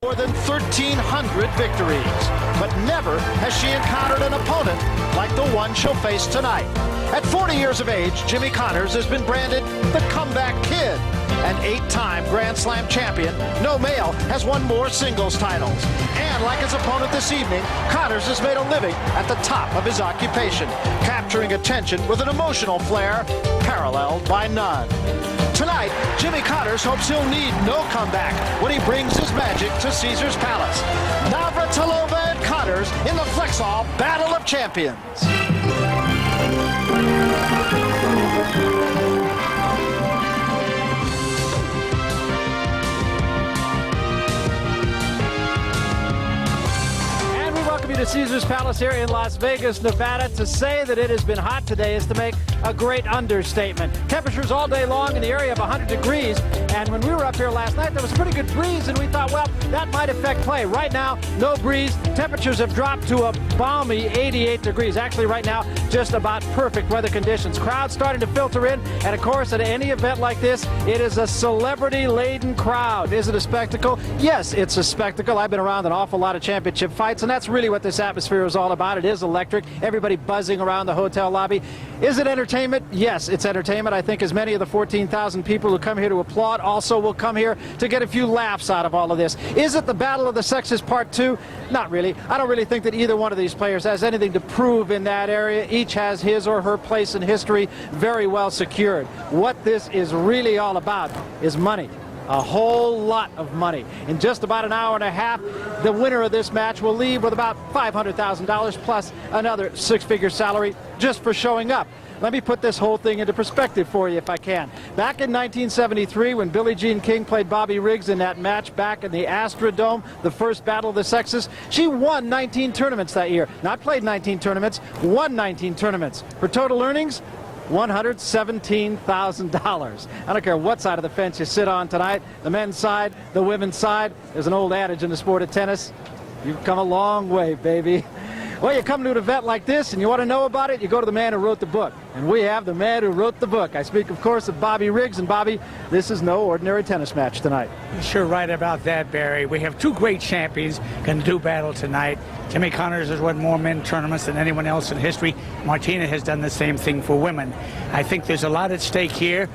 More than 1,300 victories, but never has she encountered an opponent like the one she'll face tonight. At 40 years of age, Jimmy Connors has been branded the comeback kid. An 8-time Grand Slam champion, no male has won more singles titles. And like his opponent this evening, Connors has made a living at the top of his occupation, capturing attention with an emotional flair paralleled by none. Tonight, Jimmy Connors hopes he'll need no comeback when he brings his magic to Caesar's Palace. Navratilova and Connors in the Flexall Battle of Champions. To Caesar's Palace here in Las Vegas, Nevada. To say that it has been hot today is to make a great understatement. Temperatures all day long in the area of 100 degrees, and when we were up here last night, there was a pretty good breeze, and we thought, well, that might affect play. Right now, no breeze. Temperatures have dropped to a balmy 88 degrees. Actually, right now, just about perfect weather conditions. Crowds starting to filter in, and of course, at any event like this, it is a celebrity-laden crowd. Is it a spectacle? Yes, it's a spectacle. I've been around an awful lot of championship fights, and that's really what this atmosphere is all about. It is electric. Everybody buzzing around the hotel lobby. Is it entertainment? Yes, it's entertainment. I think as many of the 14,000 people who come here to applaud also will come here to get a few laughs out of all of this. Is it the Battle of the Sexes Part 2? Not really. I don't really think that either one of these players has anything to prove in that area. Each has his or her place in history very well secured. What this is really all about is money. A whole lot of money. In just about an hour and a half, the winner of this match will leave with about $500,000 plus another six-figure salary just for showing up. Let me put this whole thing into perspective for you if I can. Back in 1973, when Billie Jean King played Bobby Riggs in that match back in the Astrodome, the first Battle of the Sexes, she won 19 tournaments that year. Not played 19 tournaments, won 19 tournaments. Her total earnings? $117,000. I don't care what side of the fence you sit on tonight, the men's side, the women's side. There's an old adage in the sport of tennis. You've come a long way, baby. Well, you come to an event like this and you want to know about it, you go to the man who wrote the book. And we have the man who wrote the book. I speak, of course, of Bobby Riggs. And Bobby, this is no ordinary tennis match tonight. You're sure right about that, Barry. We have two great champions going to do battle tonight. Jimmy Connors has won more men tournaments than anyone else in history. Martina has done the same thing for women. I think there's a lot at stake here.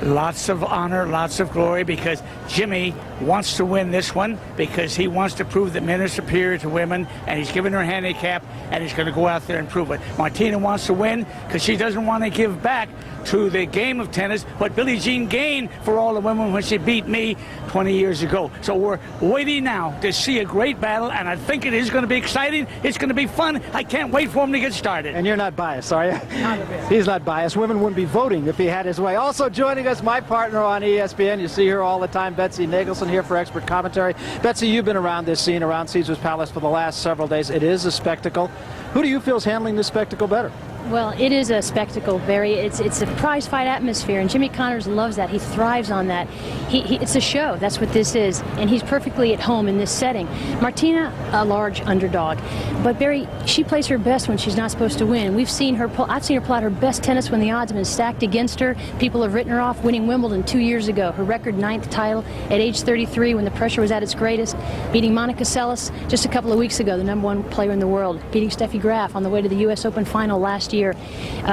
Lots of honor, lots of glory, because Jimmy wants to win this one because he wants to prove that men are superior to women, and he's given her a handicap, and he's going to go out there and prove it. Martina wants to win because she doesn't want to give back to the game of tennis what Billie Jean gained for all the women when she beat me 20 years ago. So we're waiting now to see a great battle, and I think it is going to be exciting. It's going to be fun. I can't wait for him to get started. And you're not biased, are you? Not a bit. He's not biased. Women wouldn't be voting if he had his way. Also joining us, my partner on ESPN. You see her all the time, Betsy Nagelson, here for expert commentary. Betsy, you've been around this scene, around Caesar's Palace for the last several days. It is a spectacle. Who do you feel is handling this spectacle better? Well, it is a spectacle, Barry. It's a prize fight atmosphere, and Jimmy Connors loves that. He thrives on that. It's a show. That's what this is, and he's perfectly at home in this setting. Martina, a large underdog, but Barry, she plays her best when she's not supposed to win. I've seen her pull out her best tennis when the odds have been stacked against her. People have written her off, winning Wimbledon 2 years ago. Her record 9th title at age 33 when the pressure was at its greatest. Beating Monica Seles just a couple of weeks ago, the #1 player in the world. Beating Steffi Graf on the way to the U.S. Open final last year.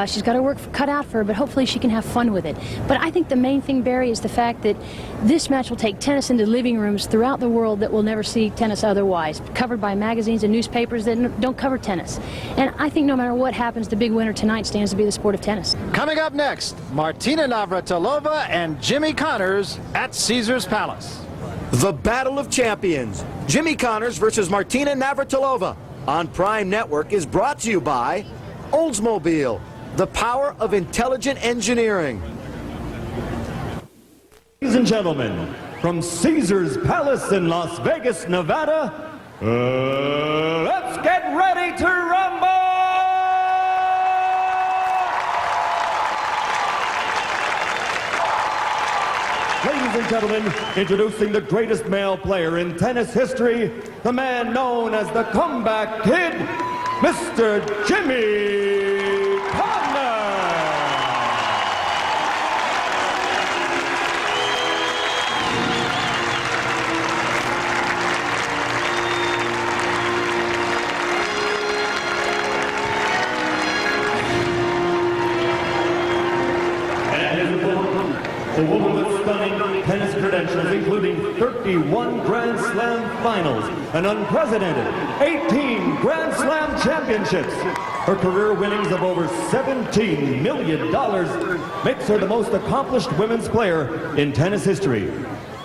She's got her work cut out for her, but hopefully she can have fun with it. But I think the main thing, Barry, is the fact that this match will take tennis into living rooms throughout the world that will never see tennis otherwise, covered by magazines and newspapers that don't cover tennis. And I think no matter what happens, the big winner tonight stands to be the sport of tennis. Coming up next, Martina Navratilova and Jimmy Connors at Caesar's Palace. The Battle of Champions, Jimmy Connors versus Martina Navratilova, on Prime Network, is brought to you by Oldsmobile, the power of intelligent engineering. Ladies and gentlemen, from Caesar's Palace in Las Vegas, Nevada, let's get ready to rumble! Ladies and gentlemen, introducing the greatest male player in tennis history, the man known as the Comeback Kid, Mr. Jimmy Connors. credentials, including 31 Grand Slam finals, an unprecedented 18 Grand Slam championships. Her career winnings of over $17 million makes her the most accomplished women's player in tennis history.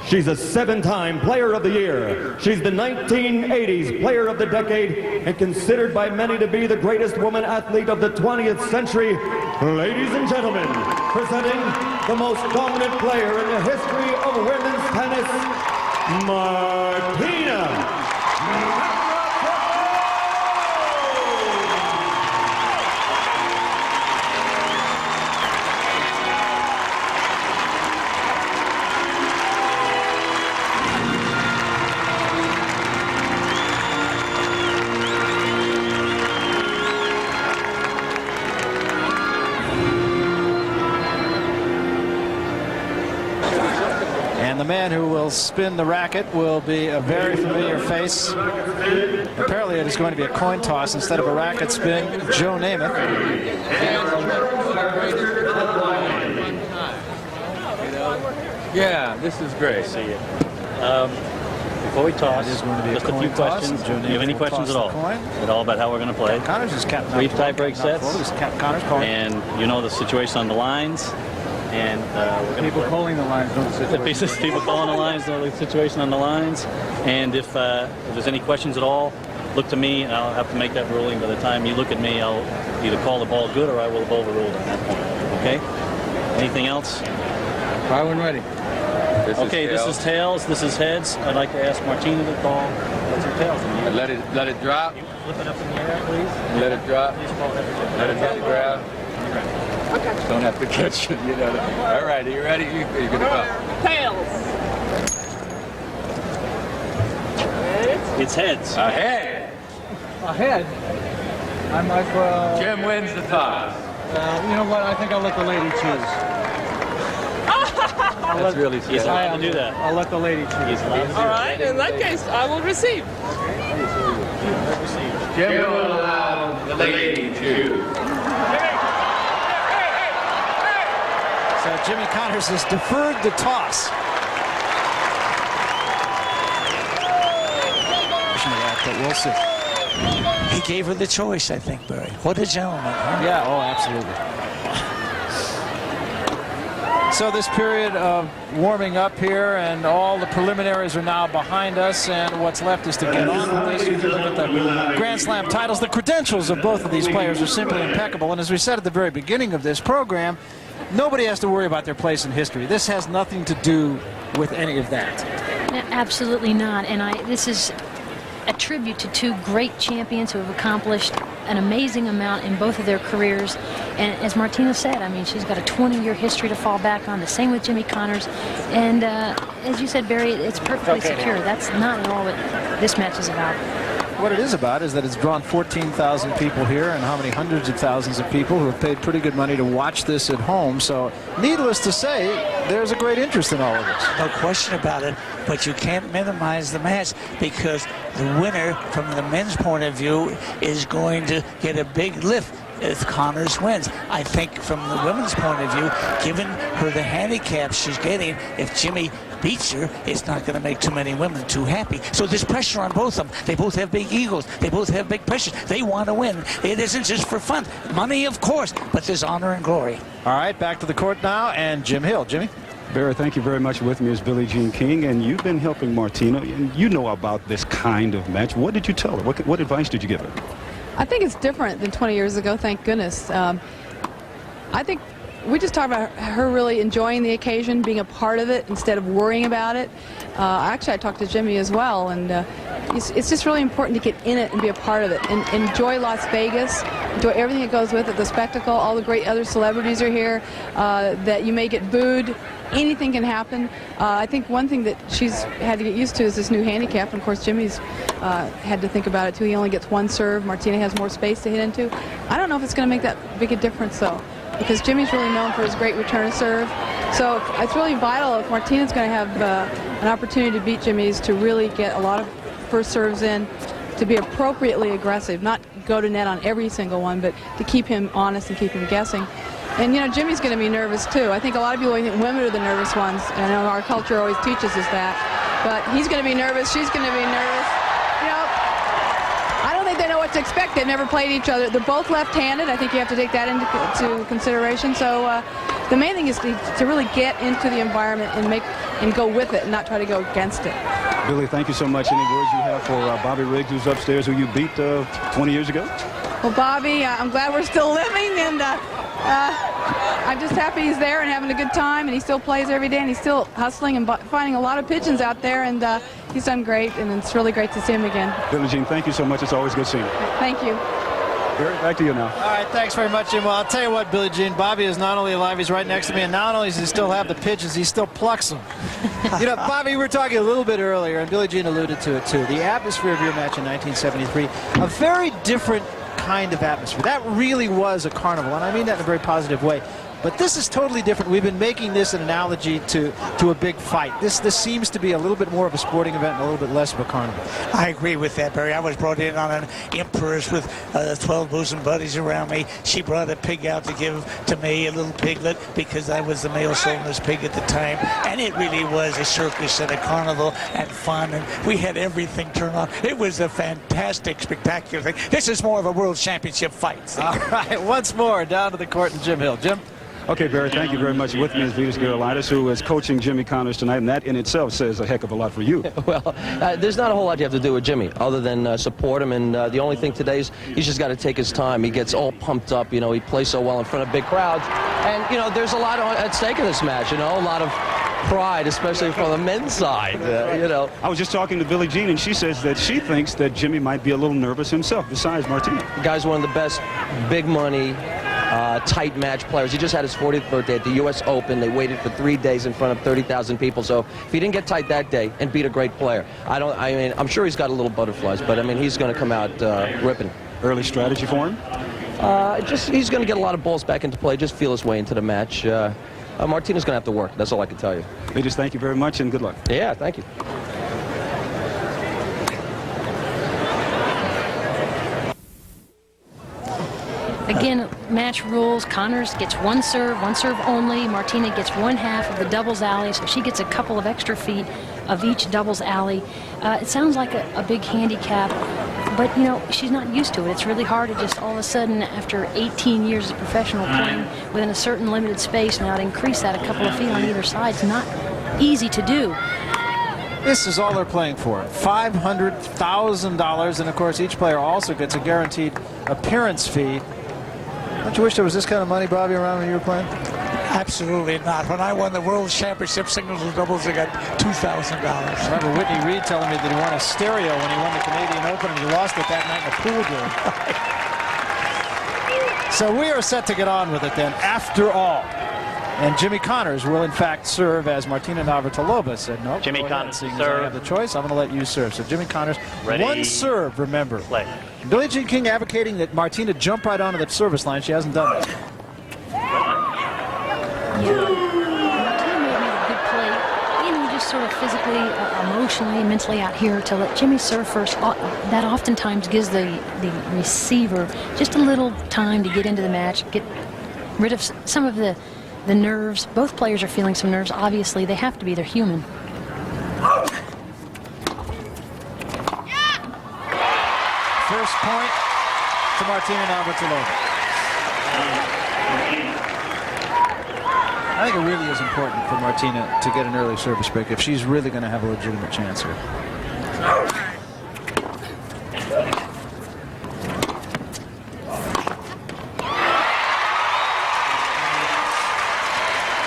She's a 7-time Player of the Year. She's the 1980s Player of the Decade and considered by many to be the greatest woman athlete of the 20th century. Ladies and gentlemen, presenting the most dominant player in the history of women's tennis, Martina Navratilova. And the man who will spin the racket will be a very familiar face. Apparently it is going to be a coin toss instead of a racket spin. Joe Namath. Yeah, this is great. See you. Before we toss, just a few questions. Do you have any questions at all? At all about how we're going to play? Connors is captain. 3 tie-break sets. Connors calling. And you know the situation on the lines. And we're People calling the lines know the situation. People calling the lines know the situation on the lines. And if there's any questions at all, look to me, and I'll have to make that ruling. By the time you look at me, I'll either call the ball good or I will have overruled on that point. Okay? Anything else? Fire when ready. This is tails. This is heads. I'd like to ask Martina to call. What's your tails? Let it drop. Flip it up in the air, please. Let it drop. Let it hit the ground. Don't have to catch it, you know. All right, are you ready? You're going to go. Tails. It's heads. Ahead. Ahead. I might well. Jim wins the toss. You know what? I think I'll let the lady choose. That's really He's sad. allowed to do that. I'll let the lady choose. He's allowed to do All right, in that case, I will receive. Jim will allow the lady to. So Jimmy Connors has deferred the toss. But we'll see. He gave her the choice, I think, Barry. What a gentleman, huh? Yeah, oh, absolutely. So this period of warming up here and all the preliminaries are now behind us, and what's left is to get on with this. You can look at the Grand Slam titles. The credentials of both of these players are simply impeccable, and as we said at the very beginning of this program, nobody has to worry about their place in history. This has nothing to do with any of that. Absolutely not. And this is a tribute to 2 great champions who have accomplished an amazing amount in both of their careers. And as Martina said, I mean, she's got a 20-year history to fall back on. The same with Jimmy Connors. And as you said, Barry, it's perfectly secure. That's not at all what this match is about. What it is about is that it's drawn 14,000 people here, and how many hundreds of thousands of people who have paid pretty good money to watch this at home. So needless to say, there's a great interest in all of this. No question about it, but you can't minimize the match because the winner, from the men's point of view, is going to get a big lift if Connors wins. I think from the women's point of view, given her the handicap she's getting, if Jimmy beats her, it's not going to make too many women too happy. So there's pressure on both of them. They both have big egos. They both have big pressure. They want to win. It isn't just for fun. Money, of course, but there's honor and glory. All right, back to the court now, and Jim Hill. Jimmy? Barry, thank you very much. With me is Billie Jean King, and you've been helping Martina, and you know about this kind of match. What did you tell her? What advice did you give her? I think it's different than 20 years ago, thank goodness. I think we just talked about her really enjoying the occasion, being a part of it instead of worrying about it. Actually, I talked to Jimmy as well, and it's just really important to get in it and be a part of it. And enjoy Las Vegas, enjoy everything that goes with it, the spectacle, all the great other celebrities are here, that you may get booed. Anything can happen. I think one thing that she's had to get used to is this new handicap, and of course Jimmy's had to think about it too. He only gets 1 serve. Martina has more space to hit into. I don't know if it's going to make that big a difference though, because Jimmy's really known for his great return serve. So it's really vital if Martina's going to have an opportunity to beat Jimmy's to really get a lot of first serves in, to be appropriately aggressive, not go to net on every single one, but to keep him honest and keep him guessing. And, you know, Jimmy's going to be nervous, too. I think a lot of people think women are the nervous ones. I know our culture always teaches us that. But he's going to be nervous. She's going to be nervous. You know, I don't think they know what to expect. They've never played each other. They're both left-handed. I think you have to take that into consideration. So the main thing is to really get into the environment and go with it and not try to go against it. Billie, thank you so much. Any words you have for Bobby Riggs, who's upstairs, who you beat 20 years ago? Well, Bobby, I'm glad we're still living, and I'm just happy he's there and having a good time, and he still plays every day, and he's still hustling and finding a lot of pigeons out there, and he's done great, and it's really great to see him again. Billie Jean, thank you so much. It's always good seeing you. Thank you. Barry, back to you now. All right, thanks very much, Jim. Well, I'll tell you what, Billie Jean, Bobby is not only alive, he's right next to me, and not only does he still have the pigeons, he still plucks them. You know, Bobby, we were talking a little bit earlier, and Billie Jean alluded to it too. The atmosphere of your match in 1973, a very different kind of atmosphere. That really was a carnival, and I mean that in a very positive way. But this is totally different. We've been making this an analogy to a big fight. This seems to be a little bit more of a sporting event and a little bit less of a carnival. I agree with that, Barry. I was brought in on an Empress with 12 bosom buddies around me. She brought a pig out to give to me, a little piglet, because I was the male chauvinist pig at the time. And it really was a circus and a carnival and fun, and we had everything turned on. It was a fantastic, spectacular thing. This is more of a world championship fight. All right, once more, down to the court in Jim Hill. Jim? Okay, Barry, thank you very much. With me is Vitas Gerulaitis, who is coaching Jimmy Connors tonight, and that in itself says a heck of a lot for you. Well, there's not a whole lot you have to do with Jimmy other than support him, and the only thing today is he's just got to take his time. He gets all pumped up, you know, he plays so well in front of big crowds, and, you know, there's a lot at stake in this match, you know, a lot of pride, especially from the men's side, you know. I was just talking to Billie Jean, and she says that she thinks that Jimmy might be a little nervous himself, besides Martina. The guy's one of the best big money, tight match players. He just had his 40th birthday at the U.S. Open. They waited for 3 days in front of 30,000 people. So if he didn't get tight that day and beat a great player, I mean, I'm sure he's got a little butterflies, but I mean, he's going to come out ripping. Early strategy for him? He's going to get a lot of balls back into play. Just feel his way into the match. Martina's going to have to work. That's all I can tell you. Vitas, thank you very much and good luck. Yeah, thank you. Again, match rules. Connors gets one serve only. Martina gets one half of the doubles alley, so she gets a couple of extra feet of each doubles alley. It sounds like a big handicap, but, you know, she's not used to it. It's really hard to just all of a sudden, after 18 years of professional playing within a certain limited space, now to increase that a couple of feet on either side. It's not easy to do. This is all they're playing for, $500,000, and of course each player also gets a guaranteed appearance fee. Don't you wish there was this kind of money, Bobby, around when you were playing? Absolutely not. When I won the World Championship singles and doubles, I got $2,000. I remember Whitney Reed telling me that he won a stereo when he won the Canadian Open, and he lost it that night in a pool game. So we are set to get on with it then, after all. And Jimmy Connors will, in fact, serve, as Martina Navratilova said. No, Jimmy Connors, serve. serve. I have the choice. I'm going to let you serve. So Jimmy Connors, Ready. one serve, remember. Play. Billie Jean King advocating that Martina jump right onto the service line. She hasn't done that. Yeah. Martina made a good play. You know, just sort of physically, emotionally, mentally out here to let Jimmy serve first. That oftentimes gives the receiver just a little time to get into the match, get rid of some of the nerves. Both players are feeling some nerves. Obviously, they have to be. They're human. First point to Martina Navratilova. I think it really is important for Martina to get an early service break if she's really going to have a legitimate chance here.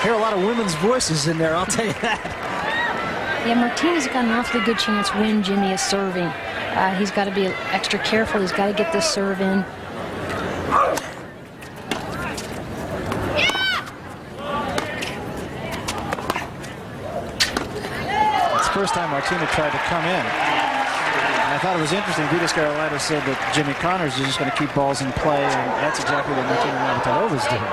Hear a lot of women's voices in there, I'll tell you that. Yeah, Martina's got an awfully good chance when Jimmy is serving. He's got to be extra careful. He's got to get this serve in. It's the first time Martina tried to come in. And I thought it was interesting. Vitas Gerulaitis said that Jimmy Connors is just going to keep balls in play, and that's exactly what Martina Navratilova is doing.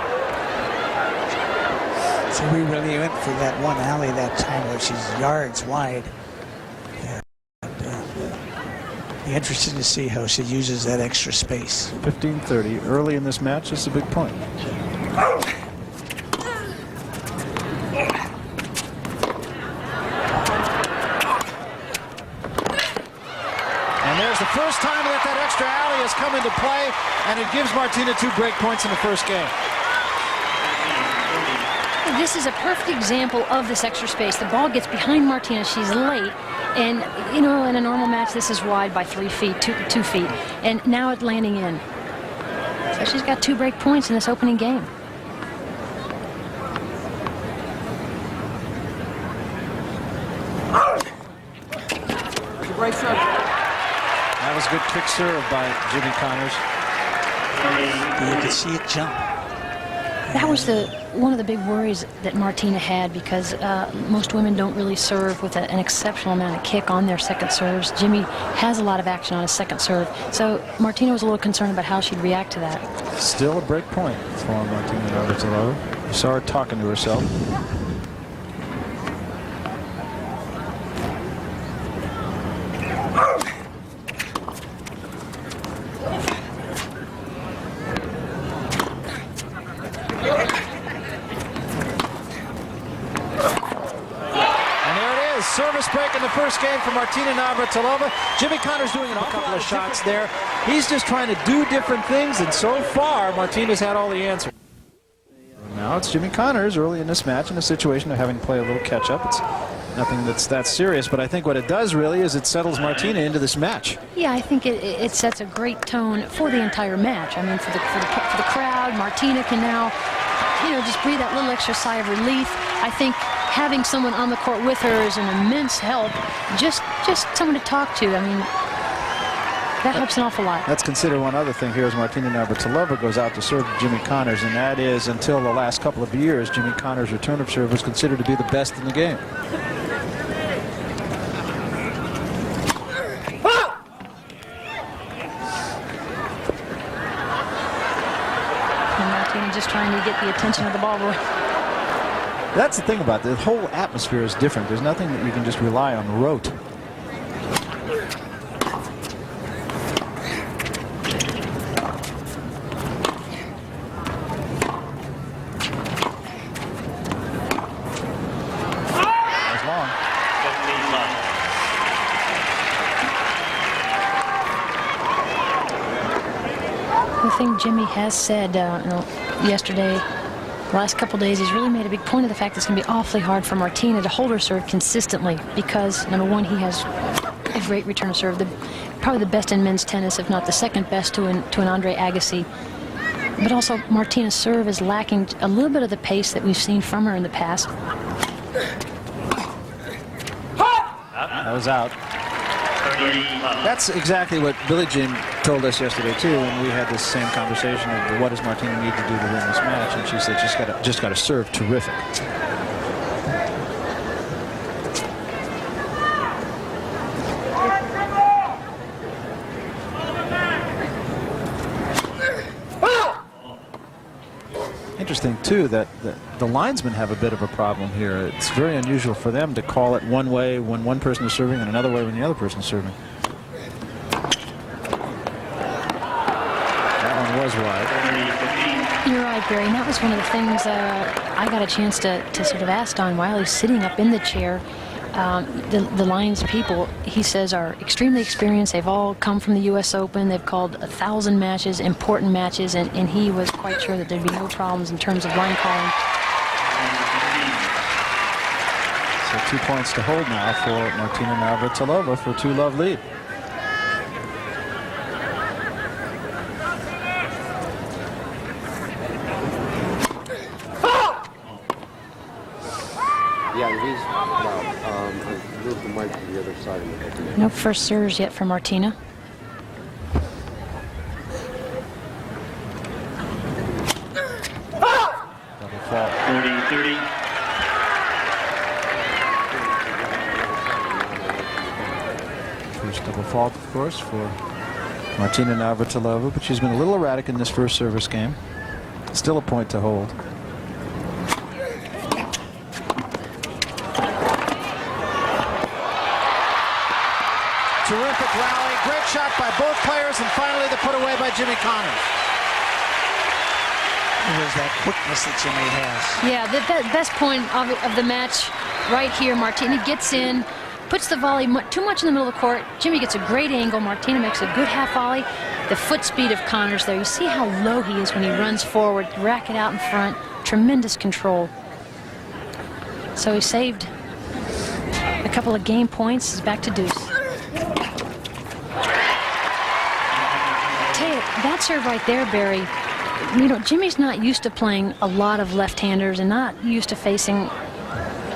So we really went for that one alley that time, which is yards wide. Be interesting to see how she uses that extra space. 15-30 early in this match. This is a big point. first time that extra alley has come into play, and it gives Martina 2 break points in the first game. This is a perfect example of this extra space. The ball gets behind Martina. She's late. And, you know, in a normal match, this is wide by 3 feet, 2 feet. And now it's landing in. So she's got 2 break points in this opening game. That was a good quick serve by Jimmy Connors. You could see it jump. That was one of the big worries that Martina had, because most women don't really serve with an exceptional amount of kick on their second serves. Jimmy has a lot of action on his second serve, so Martina was a little concerned about how she'd react to that. Still a break point for Martina Navratilova. You saw her talking to herself. Service break in the first game for Martina Navratilova. Jimmy Connors doing a couple of shots there. He's just trying to do different things, and so far Martina's had all the answers. Now it's Jimmy Connors early in this match in a situation of having to play a little catch-up. It's nothing that's that serious, but I think what it does really is it settles Martina into this match. Yeah, I think it sets a great tone for the entire match. I mean, for the crowd, Martina can now, you know, just breathe that little extra sigh of relief. I think having someone on the court with her is an immense help. Just someone to talk to. I mean, that helps an awful lot. Let's consider one other thing here as Martina Navratilova goes out to serve Jimmy Connors, and that is, until the last couple of years, Jimmy Connors' return of serve was considered to be the best in the game. And Martina just trying to get the attention of the ball boy. That's the thing about it. The whole atmosphere is different. There's nothing that you can just rely on rote. That's long. The thing Jimmy has said yesterday, the last couple days, he's really made a big point of the fact that it's going to be awfully hard for Martina to hold her serve consistently, because, number one, he has a great return of serve, probably the best in men's tennis, if not the second best to an Andre Agassi. But also, Martina's serve is lacking a little bit of the pace that we've seen from her in the past. That was out. That's exactly what Billie Jean told us yesterday too, when we had this same conversation of what does Martina need to do to win this match, and she said just got to serve terrific. Interesting too that the linesmen have a bit of a problem here. It's very unusual for them to call it one way when one person is serving and another way when the other person is serving. That one was wide. You're right, Barry, and that was one of the things I got a chance to sort of ask Don while he's sitting up in the chair. The Lions people, he says, are extremely experienced. They've all come from the U.S. Open. They've called 1,000 matches, important matches, and he was quite sure that there'd be no problems in terms of line calling. So 2 points to hold now for Martina Navratilova for 2-love lead. No first serves yet for Martina. Double fault. 30-30. First double fault, of course, for Martina Navratilova, but she's been a little erratic in this first service game. Still a point to hold. Terrific rally, great shot by both players, and finally the put away by Jimmy Connors. It was that quickness that Jimmy has. Yeah, the best point of the match right here. Martina gets in, puts the volley too much in the middle of the court. Jimmy gets a great angle. Martina makes a good half volley. The foot speed of Connors there. You see how low he is when he runs forward, racket out in front. Tremendous control. So he saved a couple of game points. He's back to deuce. Tell you, that serve right there, Barry, you know, Jimmy's not used to playing a lot of left-handers and not used to facing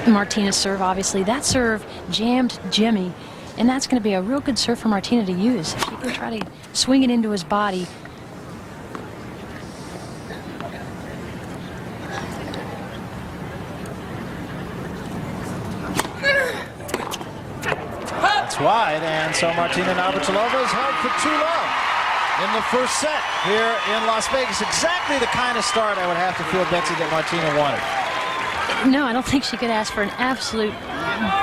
Martina's serve, obviously. That serve jammed Jimmy, and that's going to be a real good serve for Martina to use. If she can try to swing it into his body. That's wide, and so Martina Navratilova is held for too long in the first set here in Las Vegas. Exactly the kind of start I would have to feel, Betsy, that Martina wanted. No, I don't think she could ask for an absolute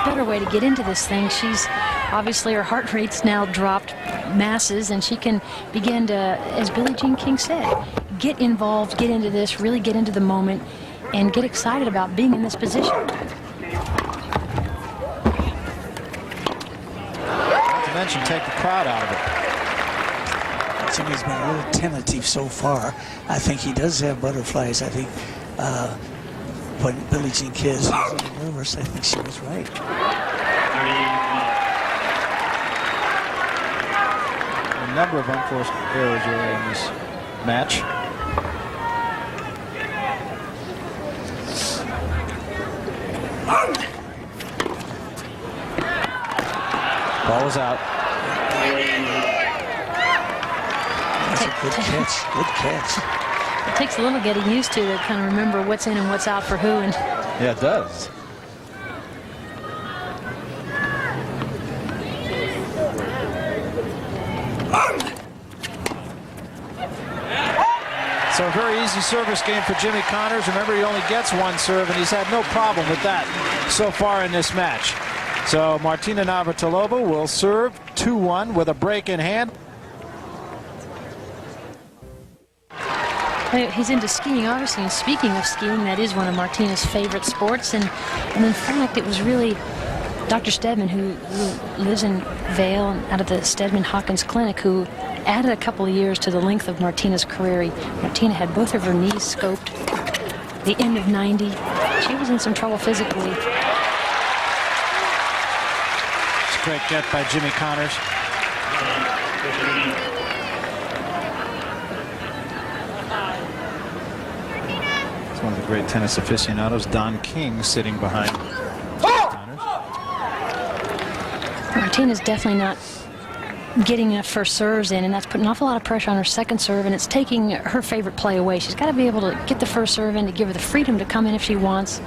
better way to get into this thing. She's obviously, her heart rate's now dropped masses, and she can begin to, as Billie Jean King said, get involved, get into this, really get into the moment, and get excited about being in this position. Not to mention, take the crowd out of it. Jimmy's been a little tentative so far. I think he does have butterflies. I think when Billie Jean King was a little nervous, I think she was right. A number of unforced errors early in this match. Ball is out. That's a good catch. Good catch. It takes a little getting used to kind of remember what's in and what's out for who. And yeah, it does. So a very easy service game for Jimmy Connors. Remember, he only gets one serve, and he's had no problem with that so far in this match. So Martina Navratilova will serve 2-1 with a break in hand. He's into skiing, obviously, and speaking of skiing, that is one of Martina's favorite sports. And in fact, it was really Dr. Stedman, who lives in Vail, out of the Stedman Hawkins Clinic, who added a couple of years to the length of Martina's career. Martina had both of her knees scoped the end of 90. She was in some trouble physically. It's a great get by Jimmy Connors. It's one of the great tennis aficionados, Don King, sitting behind Connors. Martina's definitely not getting enough first serves in, and that's putting an awful lot of pressure on her second serve, and it's taking her favorite play away. She's got to be able to get the first serve in to give her the freedom to come in if she wants.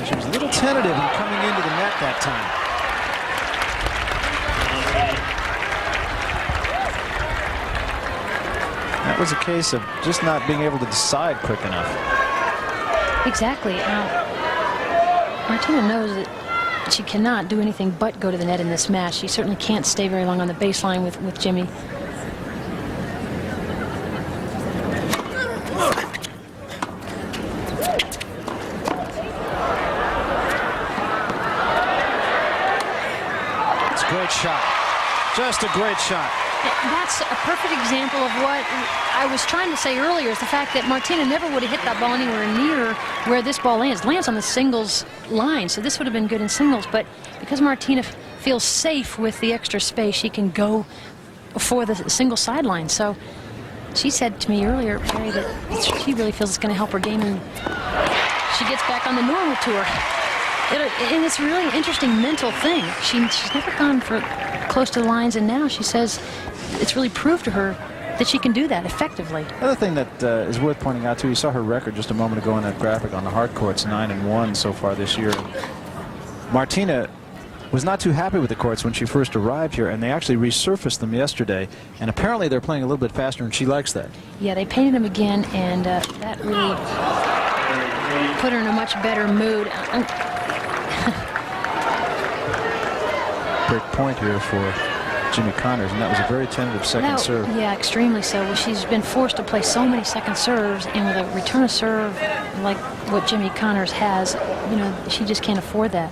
She was a little tentative in coming into the net that time. That was a case of just not being able to decide quick enough. Exactly. Martina knows that she cannot do anything but go to the net in this match. She certainly can't stay very long on the baseline with Jimmy. It's a great shot. Just a great shot. That's a perfect example of what I was trying to say earlier, is the fact that Martina never would have hit that ball anywhere near where this ball lands. It lands on the singles line, so this would have been good in singles, but because Martina feels safe with the extra space, she can go for the single sideline. So she said to me earlier, Barry, that she really feels it's going to help her game, and she gets back on the normal tour. And it's a really interesting mental thing. She's never gone for close to the lines, and now she says it's really proved to her that she can do that effectively. Another thing that is worth pointing out, too, you saw her record just a moment ago on that graphic on the hard courts, 9-1 so far this year. Martina was not too happy with the courts when she first arrived here, and they actually resurfaced them yesterday, and apparently they're playing a little bit faster, and she likes that. Yeah, they painted them again, and that really put her in a much better mood. Break point here for Jimmy Connors, and that was a very tentative second serve. Yeah, extremely so. Well, she's been forced to play so many second serves, and with a return of serve like what Jimmy Connors has, you know, she just can't afford that.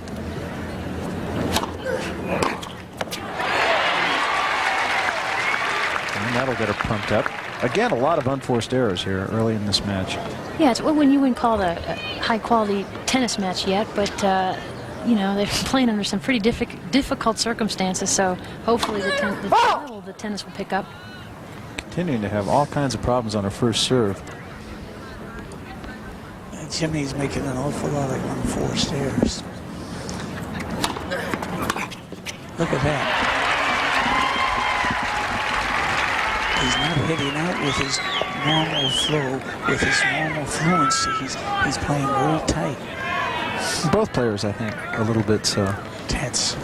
And that'll get her pumped up. Again, a lot of unforced errors here early in this match. Yeah, it's when you wouldn't call it a high-quality tennis match yet, but you know, they're playing under some pretty difficult circumstances, so hopefully the level of the tennis will pick up. Continuing to have all kinds of problems on her first serve. Jimmy's making an awful lot of unforced errors. Look at that. He's not hitting out with his normal flow, with his normal fluency. He's playing very tight. Both players, I think, a little bit tense.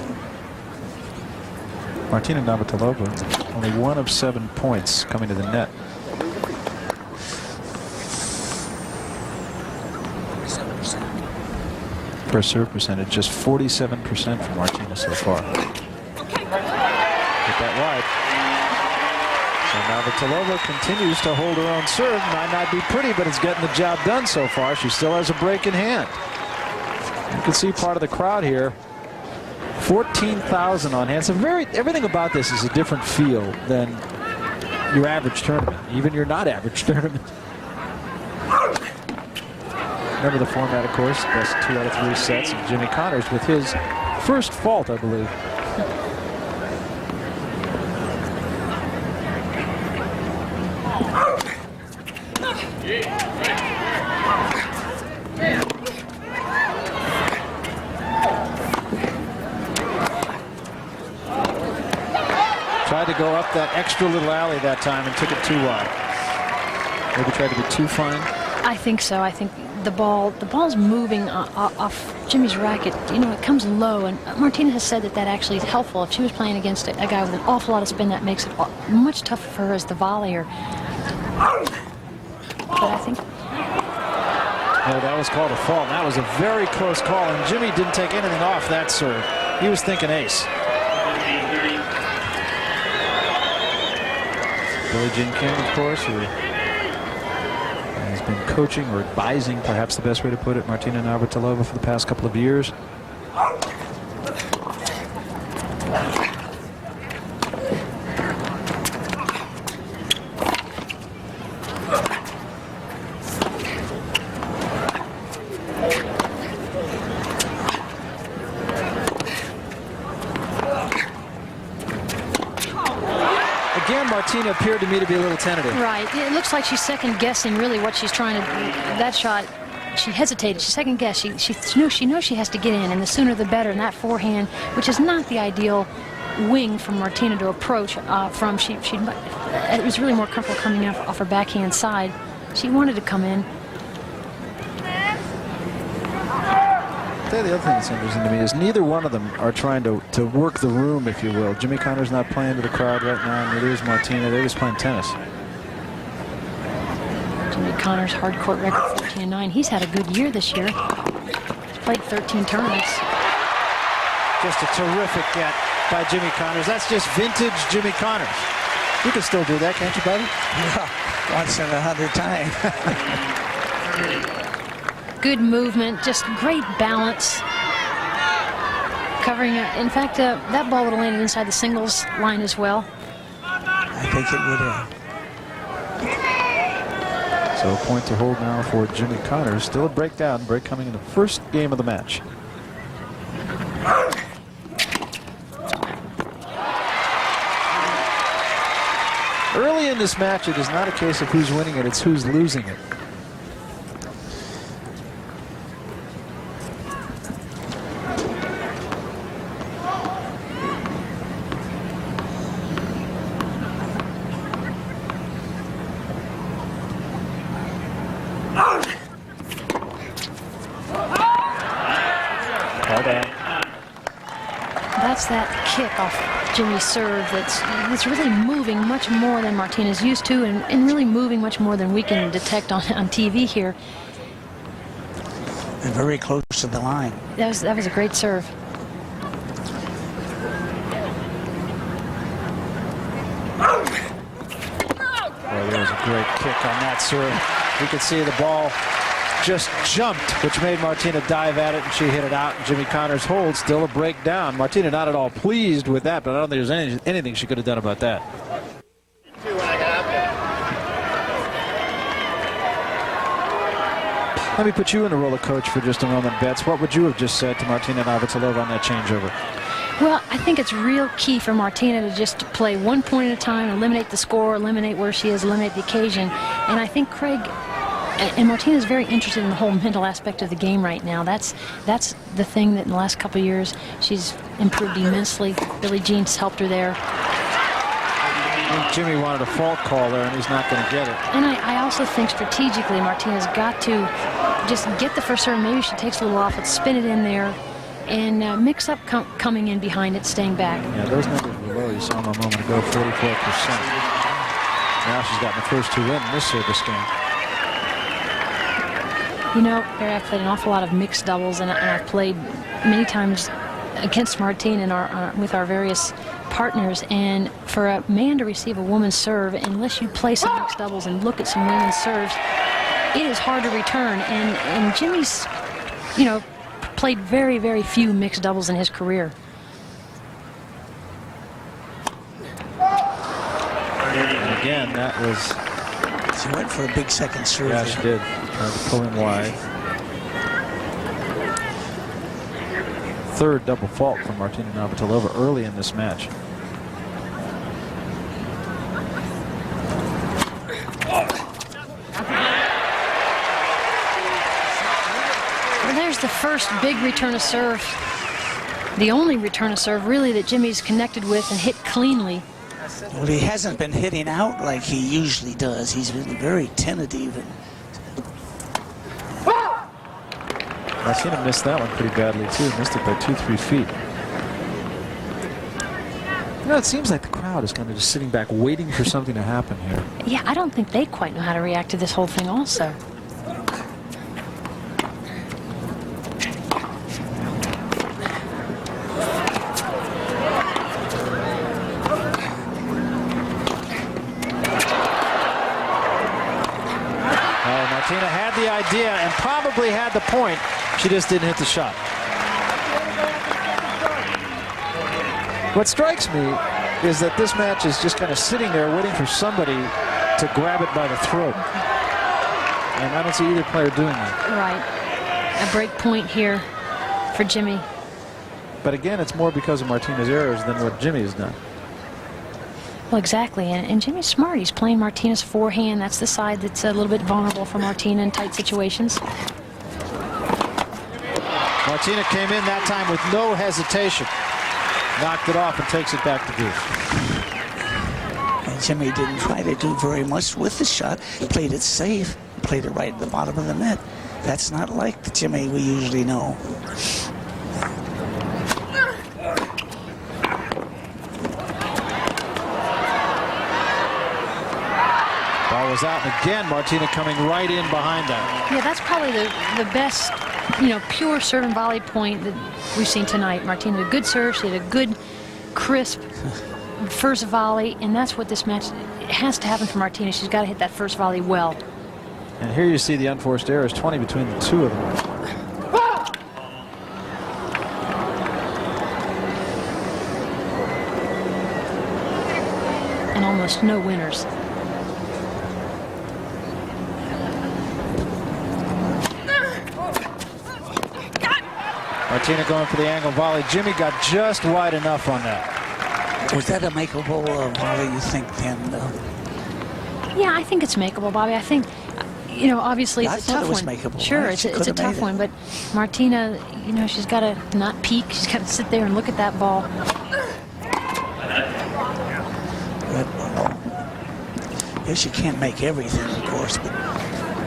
Martina Navratilova, only 1 of 7 points coming to the net. First serve percentage, just 47% for Martina so far. Hit that wide. So Navratilova continues to hold her own serve. Might not be pretty, but it's getting the job done so far. She still has a break in hand. You can see part of the crowd here. 14,000 on hand. So everything about this is a different feel than your average tournament, even your not average tournament. Remember the format, of course, best 2 out of 3 sets of Jimmy Connors with his first fault, I believe. Tried to go up that extra little alley that time and took it too wide. Maybe tried to be too fine. I think so. I think the ball's moving off Jimmy's racket. You know, it comes low, and Martina has said that actually is helpful. If she was playing against a guy with an awful lot of spin, that makes it much tougher for her as the volleyer. But I think... Oh, that was called a fault. That was a very close call, and Jimmy didn't take anything off that serve. He was thinking ace. Billie Jean King, of course, who has been coaching or advising, perhaps the best way to put it, Martina Navratilova for the past couple of years. Martina appeared to me to be a little tentative. Right. It looks like she's second-guessing really what she's trying to do. That shot, she hesitated. She second-guessed. She knows she has to get in, and the sooner the better. And that forehand, which is not the ideal wing for Martina to approach from. It was really more comfortable coming off her backhand side. She wanted to come in. The other thing that's interesting to me is neither one of them are trying to work the room, if you will. Jimmy Connors not playing to the crowd right now, and neither is Martina. They're just playing tennis. Jimmy Connors' hard court record 14-9. He's had a good year this year. He's played 13 tournaments. Just a terrific get by Jimmy Connors. That's just vintage Jimmy Connors. You can still do that, can't you, buddy? Yeah, once in 100 times. Good movement, just great balance. Covering it. In fact, that ball would have landed inside the singles line as well. I think it would have. So a point to hold now for Jimmy Connors. Still a break coming in the first game of the match. Early in this match, it is not a case of who's winning it, it's who's losing it. That's that kick off Jimmy's serve that's really moving much more than Martina's used to, and really moving much more than we can detect on TV here. And very close to the line. That was a great serve. great kick on that serve. You can see the ball just jumped, which made Martina dive at it, and she hit it out. And Jimmy Connors holds, still a breakdown. Martina not at all pleased with that, but I don't think there's anything she could have done about that. Let me put you in the role of coach for just a moment, Betts. What would you have just said to Martina Navratilova on that changeover? Well, I think it's real key for Martina to just play 1 point at a time, eliminate the score, eliminate where she is, eliminate the occasion. And I think Craig and Martina is very interested in the whole mental aspect of the game right now. That's the thing that in the last couple of years she's improved immensely. Billie Jean's helped her there. Jimmy wanted a fault call there, and he's not going to get it. And I also think strategically Martina's got to just get the first serve. Maybe she takes a little off, spin it in there, and mix up coming in behind it, staying back. Yeah, those numbers were low. You saw them a moment ago, 44%. Now she's gotten the first 2 in this service game. You know, Barry, I've played an awful lot of mixed doubles, and I've played many times against Martina with our various partners, and for a man to receive a woman's serve, unless you play some mixed doubles and look at some women's serves, it is hard to return. And Jimmy's, you know, played very, very few mixed doubles in his career. And again, that was... She went for a big second serve. Yeah, she did. Tried to pull him wide. Third double fault from Martina Navratilova early in this match. Well, there's the first big return of serve. The only return of serve, really, that Jimmy's connected with and hit cleanly. Well, he hasn't been hitting out like he usually does. He's been very tentative. Martina missed that one pretty badly, too. Missed it by 2-3 feet. You know, it seems like the crowd is kind of just sitting back waiting for something to happen here. Yeah, I don't think they quite know how to react to this whole thing also. Martina had the idea and probably had the point. She just didn't hit the shot. What strikes me is that this match is just kind of sitting there waiting for somebody to grab it by the throat. And I don't see either player doing that. Right. A break point here for Jimmy. But again, it's more because of Martina's errors than what Jimmy has done. Well, exactly, and Jimmy's smart. He's playing Martina's forehand. That's the side that's a little bit vulnerable for Martina in tight situations. Martina came in that time with no hesitation. Knocked it off and takes it back to deuce. And Jimmy didn't try to do very much with the shot. He played it safe, played it right at the bottom of the net. That's not like the Jimmy we usually know. Ball was out, and again, Martina coming right in behind that. Yeah, that's probably the best, you know, pure serve and volley point that we've seen tonight. Martina had a good serve. She had a good, crisp first volley, and that's what this match has to happen for Martina. She's got to hit that first volley well. And here you see the unforced errors, 20 between the two of them. And almost no winners. Martina going for the angle volley. Jimmy got just wide enough on that. Was that a makeable volley, you think, then? Yeah, I think it's makeable, Bobby. I think, you know, obviously it's a tough one. Makeable. Sure, Right? it's a tough one, but Martina, you know, she's got to not peek. She's got to sit there and look at that ball. Yes, she can't make everything, of course, but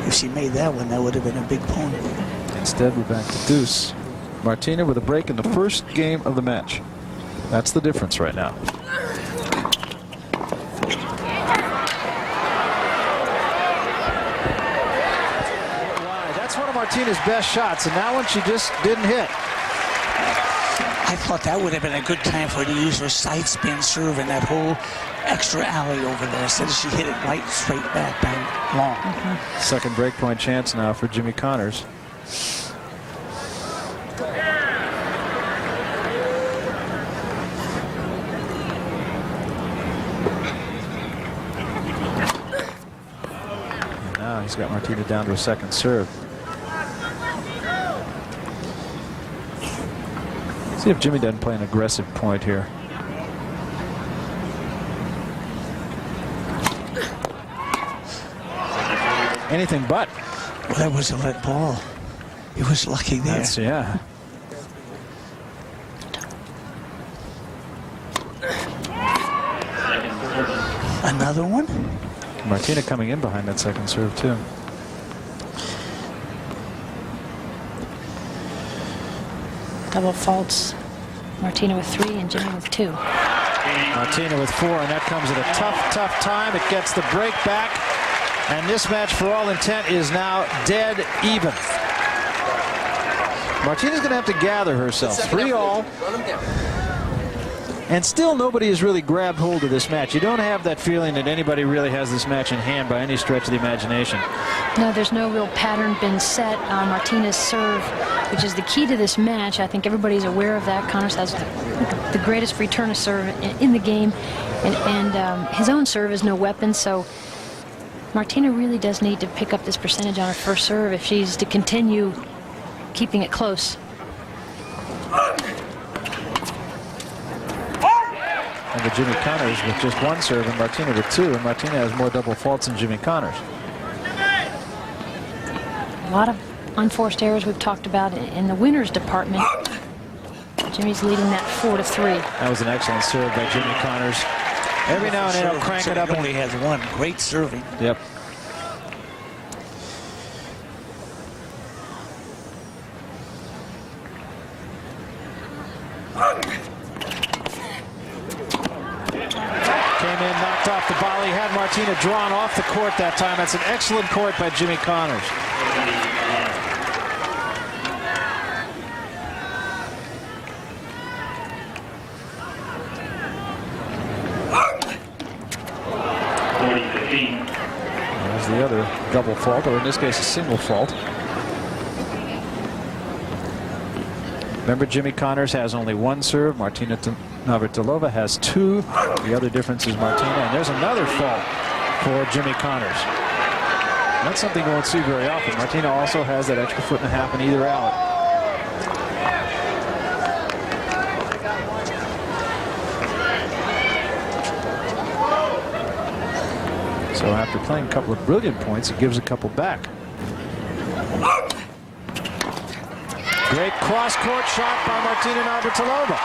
if she made that one, that would have been a big point. Instead, we're back to deuce. Martina with a break in the first game of the match. That's the difference right now. That's one of Martina's best shots, and that one she just didn't hit. I thought that would have been a good time for her to use her side spin serve in that whole extra alley over there. Instead, she hit it right straight back down long. Second break point chance now for Jimmy Connors. And now he's got Martina down to a second serve. See if Jimmy doesn't play an aggressive point here. Anything but. Well, that was a lead ball. He was lucky there. Yeah. Another one? Martina coming in behind that second serve, too. Double faults. Martina with 3 and Jimmy with 2. Martina with 4, and that comes at a tough time. It gets the break back, and this match, for all intent, is now dead even. Martina's going to have to gather herself. 3-all. And still nobody has really grabbed hold of this match. You don't have that feeling that anybody really has this match in hand by any stretch of the imagination. No, there's no real pattern been set on Martina's serve, which is the key to this match. I think everybody's aware of that. Connors has the greatest return of serve in the game, and his own serve is no weapon, so Martina really does need to pick up this percentage on her first serve if she's to continue keeping it close. And the Jimmy Connors with just 1 serve and Martina with 2, and Martina has more double faults than Jimmy Connors. A lot of unforced errors we've talked about in the winners department. Jimmy's leading that 4-3. That was an excellent serve by Jimmy Connors. Every now and then he'll crank it up. He only has 1. Great serving. Yep. Came in, knocked off the volley, had Martina drawn off the court that time. That's an excellent court by Jimmy Connors. There's the other double fault, or in this case a single fault. Remember, Jimmy Connors has only 1 serve. Martina Navratilova has 2. The other difference is Martina. And there's another fault for Jimmy Connors. That's something you won't see very often. Martina also has that extra 1.5 foot in either alley. So after playing a couple of brilliant points, it gives a couple back. Great cross-court shot by Martina Navratilova.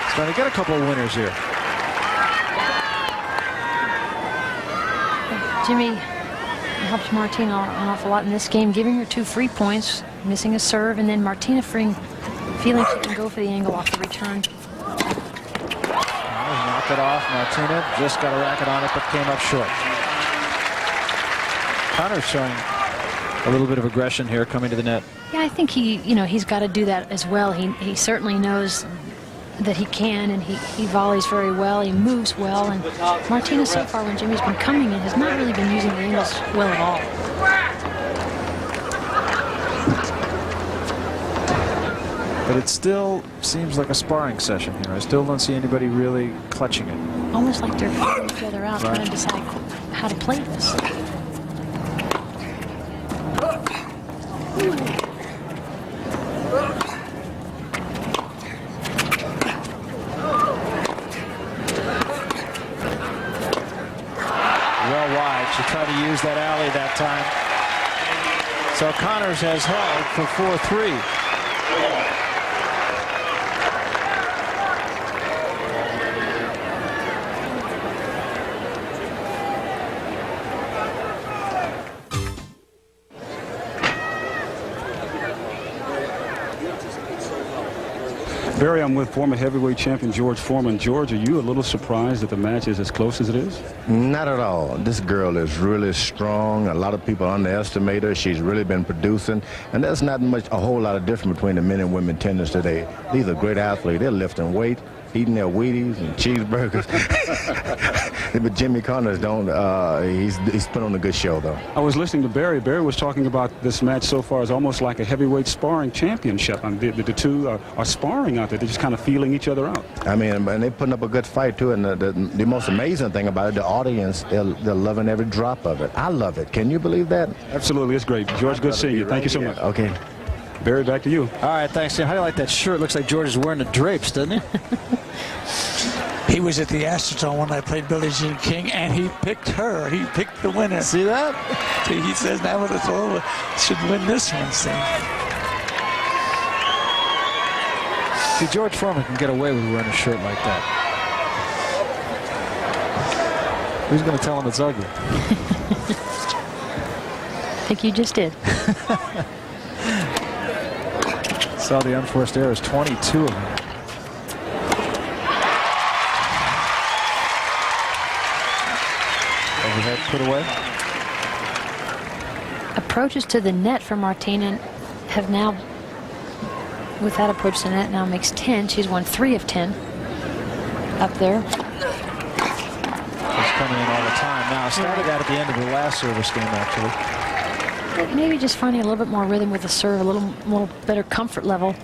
He's trying to get a couple of winners here. Jimmy helps Martina an awful lot in this game, giving her 2 free points, missing a serve, and then Martina feeling she can go for the angle off the return. Knocked it off. Martina just got a racket on it, but came up short. Connors showing a little bit of aggression here coming to the net. Yeah, I think he's got to do that as well. He certainly knows that he can, and he volleys very well. He moves well, and Martina so far when Jimmy's been coming in has not really been using the angles well at all. But it still seems like a sparring session here. I still don't see anybody really clutching it. Almost like they're feeling each other out, trying to decide how to play this. Well wide. She tried to use that alley that time. So Connors has held for 4-3. Barry, I'm with former heavyweight champion George Foreman. George, are you a little surprised that the match is as close as it is? Not at all. This girl is really strong. A lot of people underestimate her. She's really been producing. And there's not a whole lot of difference between the men and women tennis today. These are great athletes. They're lifting weight, eating their Wheaties and cheeseburgers. But Jimmy Connors don't. He's put on a good show, though. I was listening to Barry. Barry was talking about this match so far as almost like a heavyweight sparring championship. I mean, the two are sparring out there. They're just kind of feeling each other out. I mean, and they're putting up a good fight, too. And the most amazing thing about it, the audience, they're loving every drop of it. I love it. Can you believe that? Absolutely. It's great. George, good seeing you. Thank you so much. Okay. Barry, back to you. All right, thanks, Tim. How do you like that shirt? Looks like George is wearing the drapes, doesn't he? He was at the Astrodome when I played Billie Jean King, and he picked her. He picked the winner. See that? He says Navratilova should win this one. See, George Foreman can get away with wearing a shirt like that. Who's going to tell him it's ugly? I think you just did. Saw the unforced errors, 22 of them. Overhead put away. Approaches to the net for Martina have now, with that approach to the net, now makes 10. She's won 3 of 10 up there. She's coming in all the time now. Started out at the end of the last service game, actually. Maybe just finding a little bit more rhythm with the serve, a little better comfort level.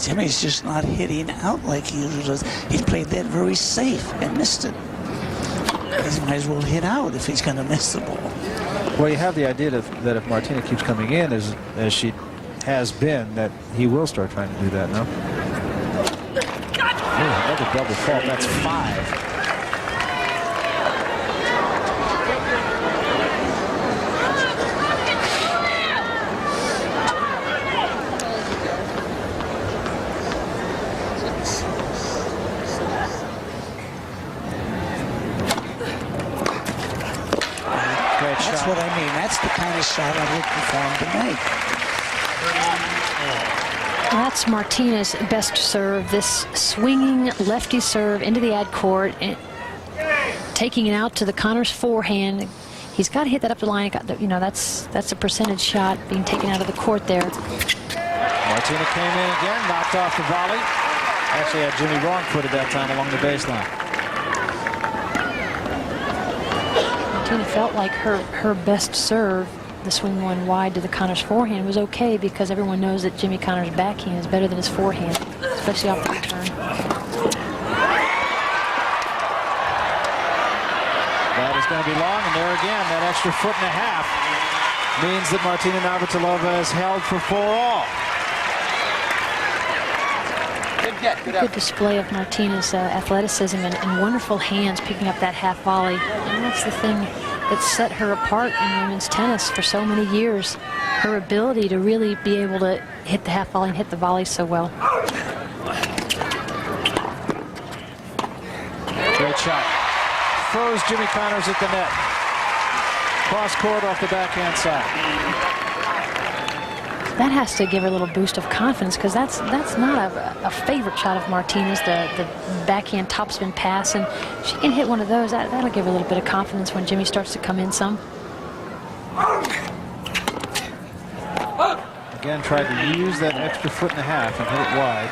Jimmy's just not hitting out like he usually does. He's played that very safe and missed it. He might as well hit out if he's going to miss the ball. Well, you have the idea that if Martina keeps coming in as she has been, that he will start trying to do that now. Ooh, another double fault. That's 5. That's what I mean. That's the kind of shot I'm looking for him to make. That's Martina's best serve. This swinging lefty serve into the ad court, and taking it out to the Connors forehand. He's got to hit that up the line. You know, that's a percentage shot being taken out of the court there. Martina came in again, knocked off the volley. Actually had Jimmy wrong-footed that time along the baseline. Martina felt like her best serve, the swing one wide to the Connors forehand, was okay because everyone knows that Jimmy Connors' backhand is better than his forehand, especially off the return. That is going to be long, and there again, that extra 1.5 means that Martina Navratilova is held for 4-all. Good display of Martina's athleticism and wonderful hands picking up that half volley. And that's the thing that set her apart in women's tennis for so many years. Her ability to really be able to hit the half volley and hit the volley so well. Great shot. Froze Jimmy Connors at the net. Cross court off the backhand side. That has to give her a little boost of confidence because that's not a favorite shot of Martina's, the backhand topspin pass, and she can hit one of those. That'll give her a little bit of confidence when Jimmy starts to come in some. Again, tried to use that extra 1.5 and hit it wide.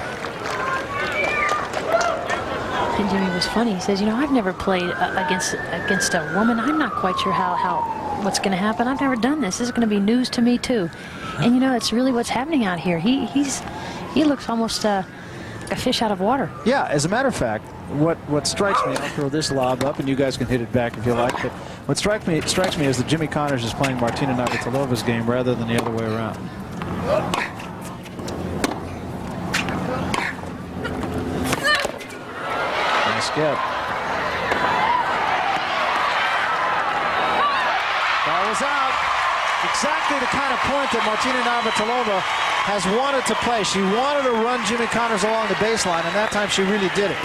And Jimmy was funny. He says, you know, I've never played against a woman. I'm not quite sure what's going to happen. I've never done this. This is going to be news to me too. And you know, it's really what's happening out here. He looks almost like a fish out of water. Yeah, as a matter of fact, what strikes me, I'll throw this lob up and you guys can hit it back if you like, but what strikes me is that Jimmy Connors is playing Martina Navratilova's game rather than the other way around. Nice get. Ball was out. Exactly the kind of point that Martina Navratilova has wanted to play. She wanted to run Jimmy Connors along the baseline, and that time she really did it.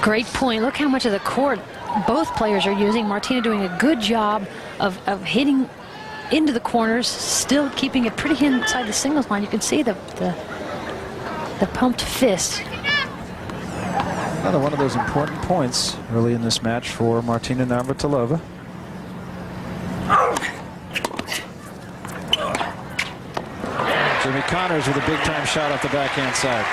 Great point. Look how much of the court both players are using. Martina doing a good job of hitting into the corners, still keeping it pretty inside the singles line. You can see the pumped fist. Another one of those important points early in this match for Martina Navratilova. Jimmy Connors with a big-time shot off the backhand side.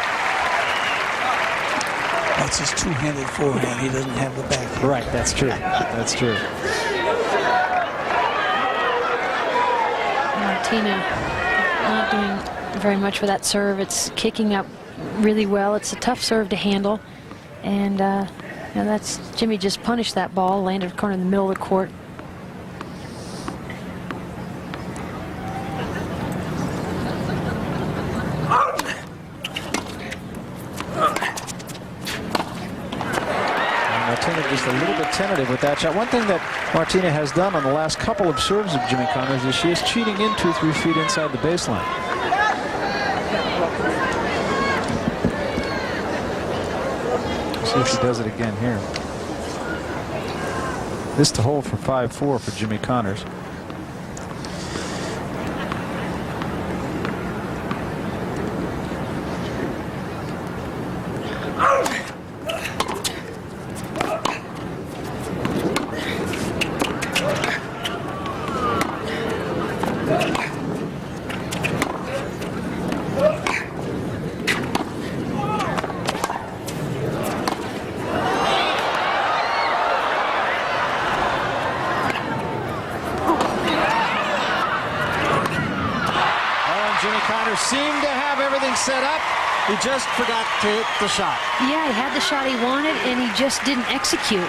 That's his two-handed forehand. He doesn't have the backhand. Right, that's true. That's true. Martina not doing very much with that serve. It's kicking up really well. It's a tough serve to handle. And you know, that's Jimmy just punished that ball, landed corner in the middle of the court. Martina just a little bit tentative with that shot. One thing that Martina has done on the last couple of serves of Jimmy Connors is she is cheating in 2-3 feet inside the baseline. See if she does it again here. This to hold for 5-4 for Jimmy Connors. Seemed to have everything set up. He just forgot to hit the shot. Yeah, he had the shot he wanted, and he just didn't execute.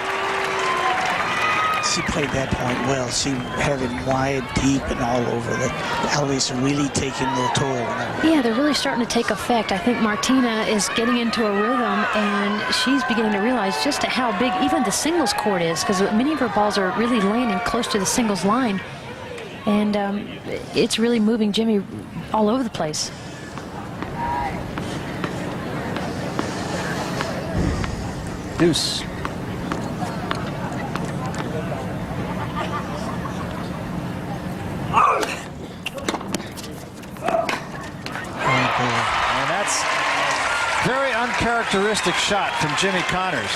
She played that point well. She had it wide, deep, and all over. The alleys are really taking their toll. Yeah, they're really starting to take effect. I think Martina is getting into a rhythm, and she's beginning to realize just how big even the singles court is, because many of her balls are really landing close to the singles line. And it's really moving Jimmy all over the place. Deuce. And that's a very uncharacteristic shot from Jimmy Connors.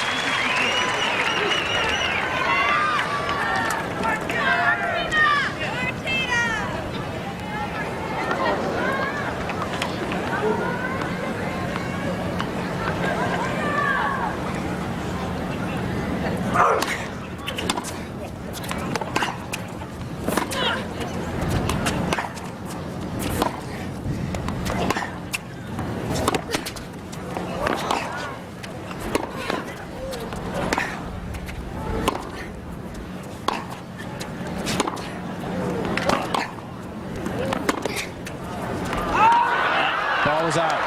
Was out.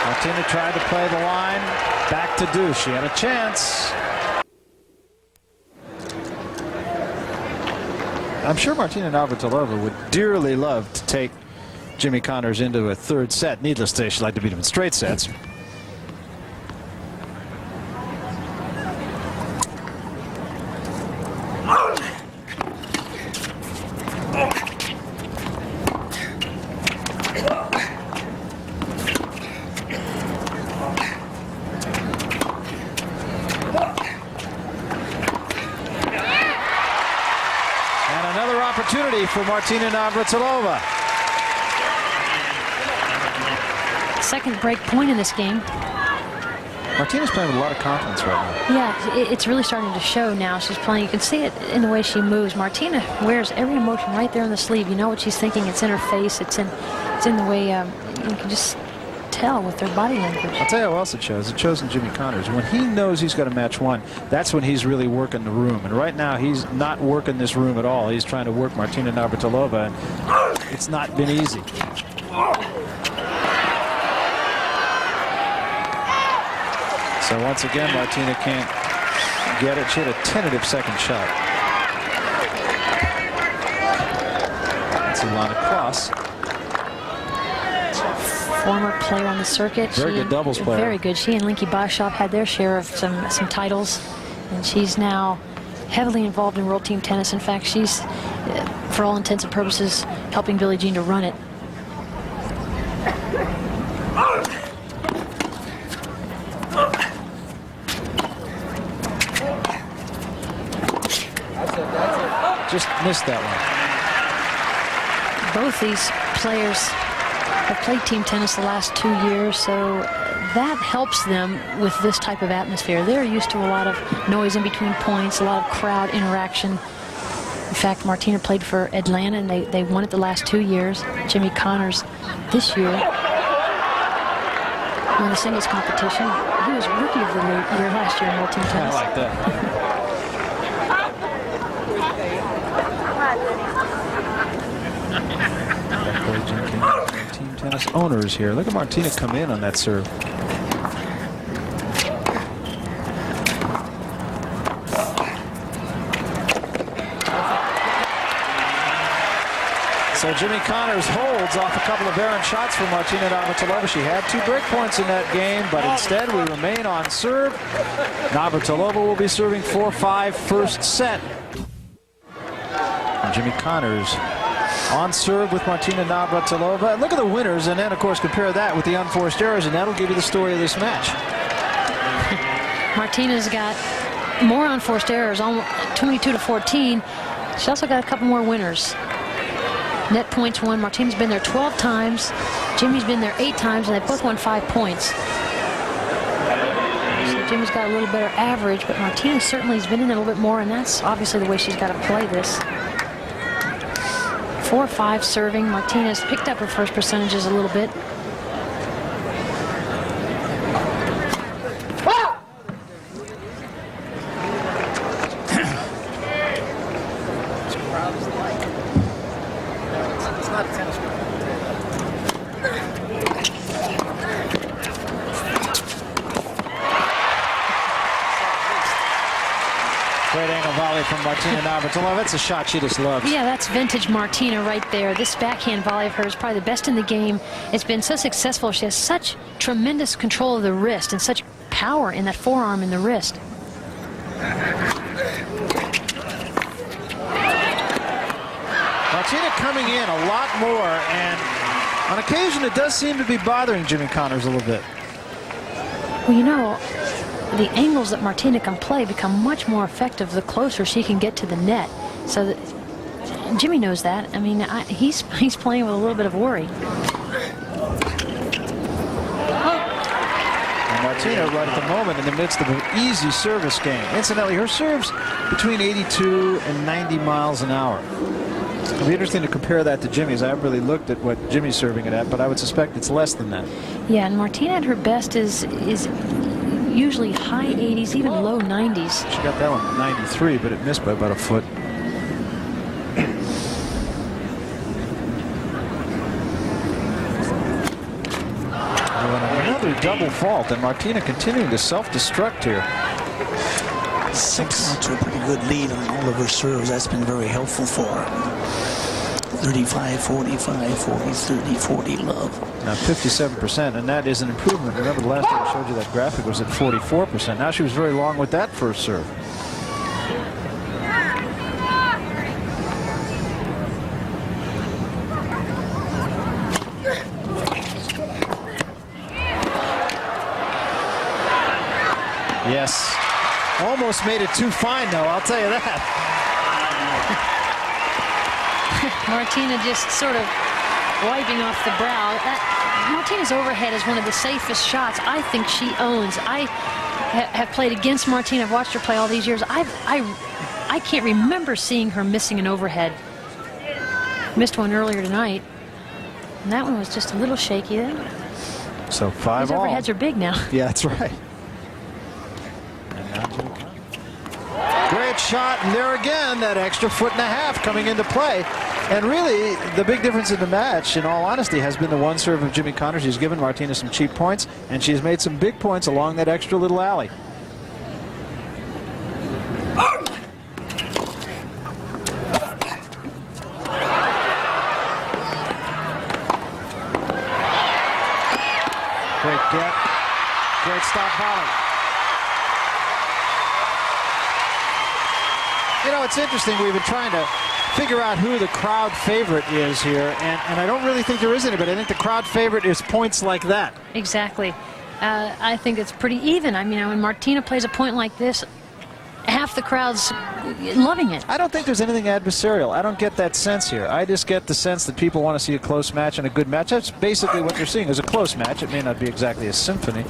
Martina tried to play the line back to Deuce. She had a chance. I'm sure Martina Navratilova would dearly love to take Jimmy Connors into a third set. Needless to say, she'd like to beat him in straight sets. Opportunity for Martina Navratilova. Second break point in this game. Martina's playing with a lot of confidence right now. Yeah, it's really starting to show now. She's playing. You can see it in the way she moves. Martina wears every emotion right there on the sleeve. You know what she's thinking. It's in her face. It's in the way you can just tell with their body language. I'll tell you what else it shows. It shows in Jimmy Connors. When he knows he's got a match won, that's when he's really working the room. And right now, he's not working this room at all. He's trying to work Martina Navratilova, and it's not been easy. So once again, Martina can't get it. She had a tentative second shot. That's Ilana Cross. Former player on the circuit. Very good doubles player. Very good. She and Linky Bashop had their share of some titles, and she's now heavily involved in World Team Tennis. In fact, she's, for all intents and purposes, helping Billie Jean to run it. Just missed that one. Both these players have played team tennis the last 2 years, so that helps them with this type of atmosphere. They're used to a lot of noise in between points, a lot of crowd interaction. In fact, Martina played for Atlanta, and they won it the last 2 years. Jimmy Connors this year won the singles competition. He was rookie of the year last year in World Team Tennis. I like that. Team tennis owners here. Look at Martina come in on that serve. So Jimmy Connors holds off a couple of errant shots from Martina Navratilova. She had 2 break points in that game, but instead we remain on serve. Navratilova will be serving 4-5 first set. And Jimmy Connors on serve with Martina Navratilova. And look at the winners, and then, of course, compare that with the unforced errors, and that'll give you the story of this match. Martina's got more unforced errors, 22-14. She's also got a couple more winners. Net points won. Martina's been there 12 times. Jimmy's been there 8 times, and they both won 5 points. So Jimmy's got a little better average, but Martina certainly has been in there a little bit more, and that's obviously the way she's got to play this. 4-5 serving. Martina's picked up her first percentages a little bit. Great angle volley from Martina Navratilova. That's a shot she just loves. Yeah, that's vintage Martina right there. This backhand volley of hers is probably the best in the game. It's been so successful. She has such tremendous control of the wrist and such power in that forearm and the wrist. Martina coming in a lot more, and on occasion it does seem to be bothering Jimmy Connors a little bit. Well, you know, the angles that Martina can play become much more effective the closer she can get to the net. So that Jimmy knows that. I mean, he's playing with a little bit of worry. And Martina right at the moment in the midst of an easy service game. Incidentally, her serve's between 82 and 90 miles an hour. It'll be interesting to compare that to Jimmy's. I haven't really looked at what Jimmy's serving it at, but I would suspect it's less than that. Yeah, and Martina at her best is usually high 80s, even low 90s. She got that one at 93, but it missed by about a foot. Another double fault, and Martina continuing to self-destruct here. 6 to a pretty good lead on all of her serves. That's been very helpful for her. 35, 45, 40, 30, 40 love. Now 57%, and that is an improvement. Remember the last time I showed you that graphic was at 44%. Now she was very long with that first serve. Yes. Almost made it too fine, though, I'll tell you that. Martina just sort of wiping off the brow. Martina's overhead is one of the safest shots I think she owns. I have played against Martina. I've watched her play all these years. I can't remember seeing her missing an overhead. Missed one earlier tonight. And that one was just a little shaky then. So 5 These all. overheads are big now. Yeah, that's right. Great shot, and there again, that extra 1.5 feet coming into play. And really, the big difference in the match, in all honesty, has been the one serve of Jimmy Connors. She's given Martina some cheap points, and she's made some big points along that extra little alley. Great get. Great stop volley. You know, it's interesting. We've been trying to figure out who the crowd favorite is here, and I don't really think there is anybody. I think the crowd favorite is points like that. Exactly. I think it's pretty even. I mean, when Martina plays a point like this, half the crowd's loving it. I don't think there's anything adversarial. I don't get that sense here. I just get the sense that people want to see a close match and a good match. That's basically what they're seeing is a close match. It may not be exactly a symphony.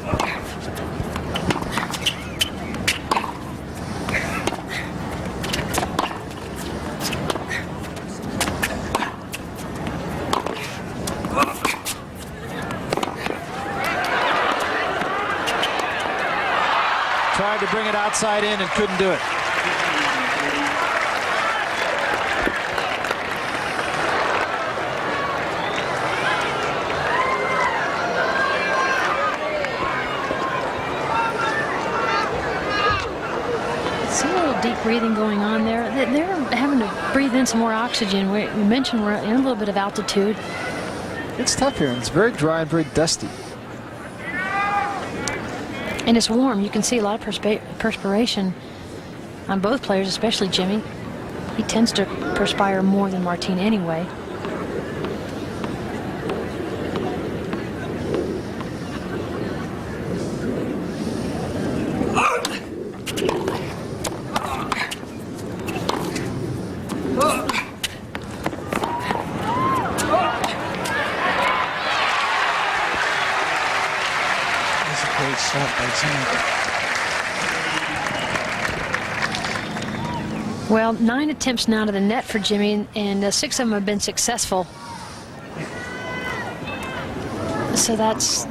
Tried to bring it outside in and couldn't do it. See a little deep breathing going on there. They're having to breathe in some more oxygen. We mentioned we're in a little bit of altitude. It's tough here, and it's very dry and very dusty. And it's warm. You can see a lot of perspiration on both players, especially Jimmy. He tends to perspire more than Martina anyway. Well, 9 attempts now to the net for Jimmy, and 6 of them have been successful. So that's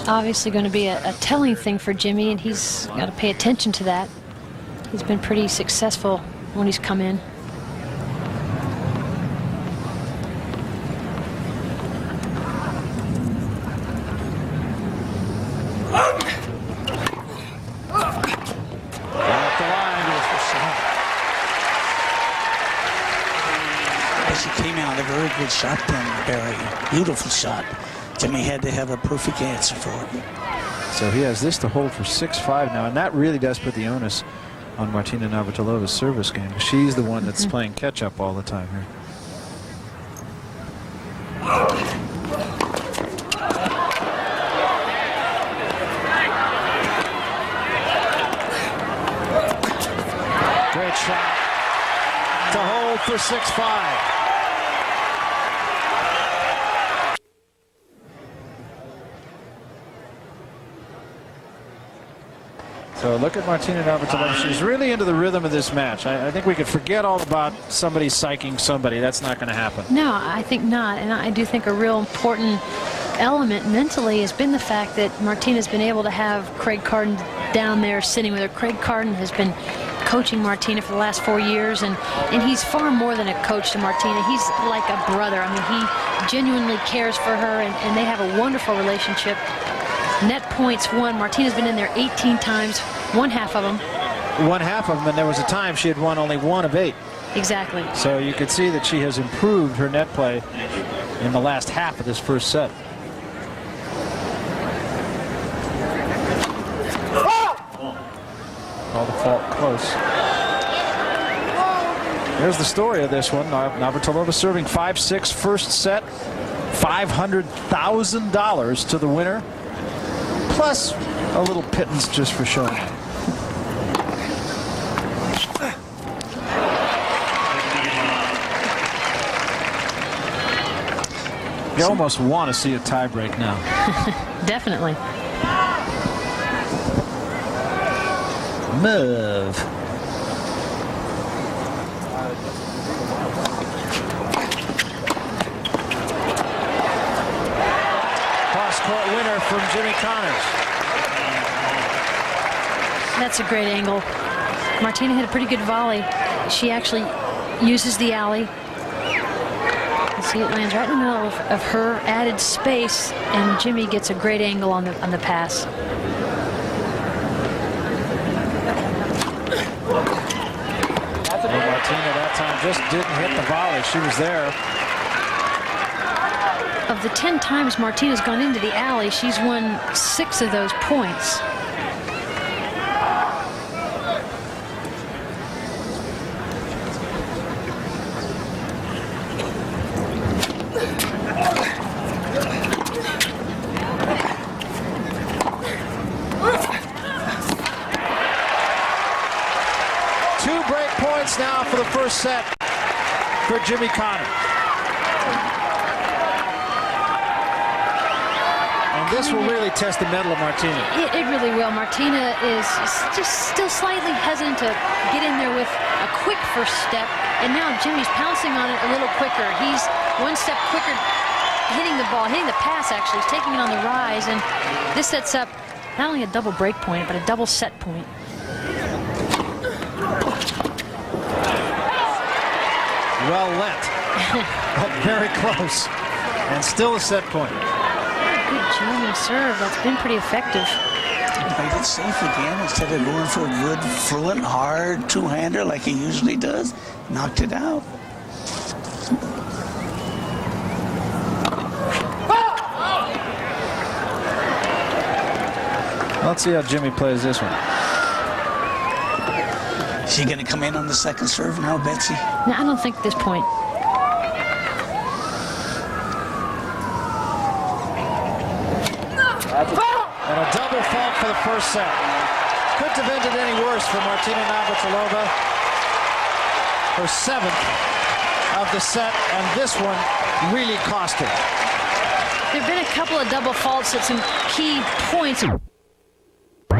obviously going to be a telling thing for Jimmy, and he's got to pay attention to that. He's been pretty successful when he's come in. Good shot then, Barry. Beautiful shot. Jimmy had to have a perfect answer for it. So he has this to hold for 6-5 now, and that really does put the onus on Martina Navratilova's service game. She's the one that's playing catch-up all the time here. Great shot to hold for 6-5. So look at Martina Navratilova. She's really into the rhythm of this match. I think we could forget all about somebody psyching somebody. That's not going to happen. No, I think not. And I do think a real important element mentally has been the fact that Martina's been able to have Craig Carden down there sitting with her. Craig Carden has been coaching Martina for the last 4 years, and he's far more than a coach to Martina. He's like a brother. I mean, he genuinely cares for her, and they have a wonderful relationship. Net points won. Martina's been in there 18 times, won half of them. Won half of them, and there was a time she had won only 1 of 8. Exactly. So you could see that she has improved her net play in the last half of this first set. Call the fault close. There's the story of this one. Navratilova serving 5-6 first set. $500,000 to the winner. Plus a little pittance just for showing. You almost want to see a tie break now. Definitely. Move. Cross-court winner from Jimmy Connors. That's a great angle. Martina hit a pretty good volley. She actually uses the alley. You see it lands right in the middle of her added space, and Jimmy gets a great angle on the pass. And Martina that time just didn't hit the volley. She was there. Of the 10 times Martina's gone into the alley, she's won 6 of those points. set for Jimmy Connors. And this will really test the mettle of Martina. It really will. Martina is just still slightly hesitant to get in there with a quick first step. And now Jimmy's pouncing on it a little quicker. He's one step quicker hitting the ball, hitting the pass actually. He's taking it on the rise. And this sets up not only a double break point, but a double set point. Well lent. But very close. And still a set point. Good jamming serve. That's been pretty effective. He played it safe again instead of going for a good, fluent, hard two-hander like he usually does. Knocked it out. Let's see how Jimmy plays this one. Is he going to come in on the second serve now, Betsy? No, I don't think at this point. And a double fault for the first set. Couldn't have ended any worse for Martina Navratilova. Her 7th of the set, and this one really cost her. There have been a couple of double faults at some key points in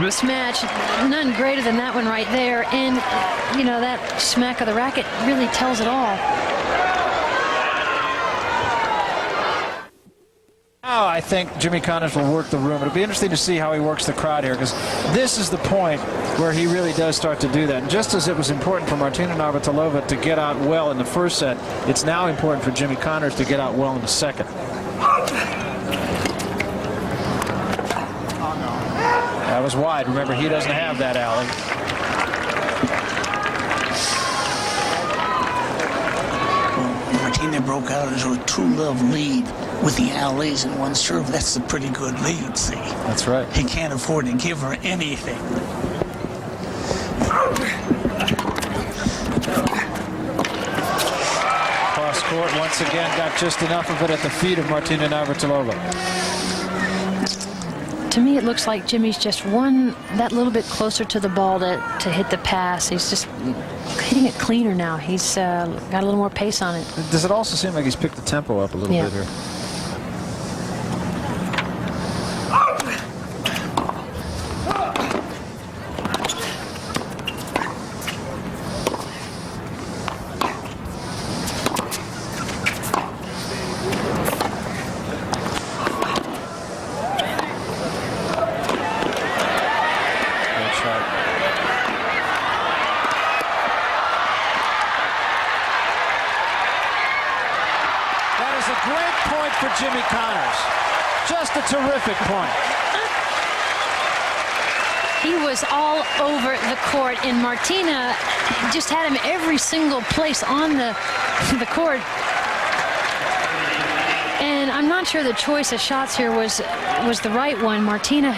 this match. None greater than that one right there. And, you know, that smack of the racket really tells it all. Now I think Jimmy Connors will work the room. It'll be interesting to see how he works the crowd here, because this is the point where he really does start to do that. And just as it was important for Martina Navratilova to get out well in the first set, it's now important for Jimmy Connors to get out well in the second. That was wide. Remember, he doesn't have that alley. Well, Martina broke out into a 2-love lead with the alleys and one serve. That's a pretty good lead, see? That's right. He can't afford to give her anything. Cross court once again, got just enough of it at the feet of Martina Navratilova. To me, it looks like Jimmy's just that little bit closer to the ball to hit the pass. He's just hitting it cleaner now. He's got a little more pace on it. Does it also seem like he's picked the tempo up a little bit here? Jimmy Connors. Just a terrific point. He was all over the court, and Martina just had him every single place on the court. And I'm not sure the choice of shots here was the right one. Martina,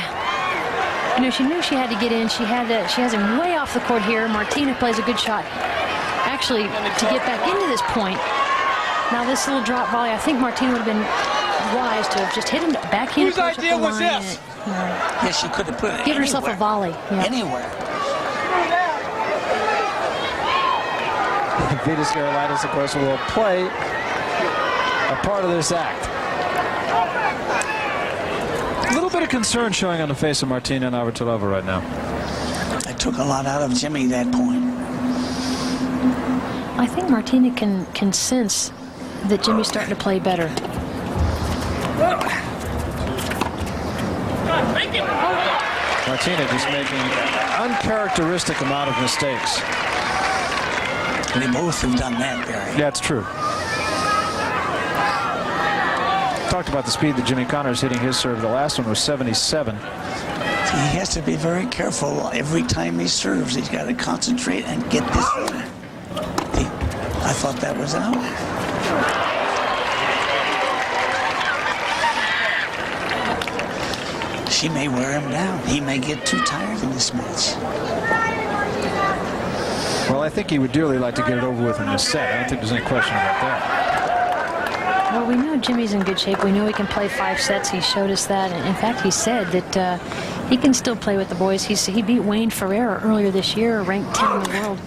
you know, she knew she had to get in. She has him way off the court here. Martina plays a good shot, actually, to get back into this point. Now this little drop volley, I think Martina would have been wise to have just hit him backhand. Whose idea was this? Yes, she could have put it Give herself a volley. Yeah. Anywhere. Vitas Gerulaitis, of course, will play a part of this act. A little bit of concern showing on the face of Martina Navratilova right now. I took a lot out of Jimmy that point. I think Martina can sense that Jimmy's starting to play better. Martina just making an uncharacteristic amount of mistakes. They both have done that, Barry. Yeah, it's true. Talked about the speed that Jimmy Connors hitting his serve. The last one was 77. He has to be very careful every time he serves. He's got to concentrate and get this in. I thought that was out. She may wear him down. He may get too tired in this match. Well, I think he would dearly like to get it over with in this set. I don't think there's any question about that. Well, we know Jimmy's in good shape. We know he can play 5 sets. He showed us that. And in fact, he said that he can still play with the boys. He beat Wayne Ferreira earlier this year, ranked 10 in the world.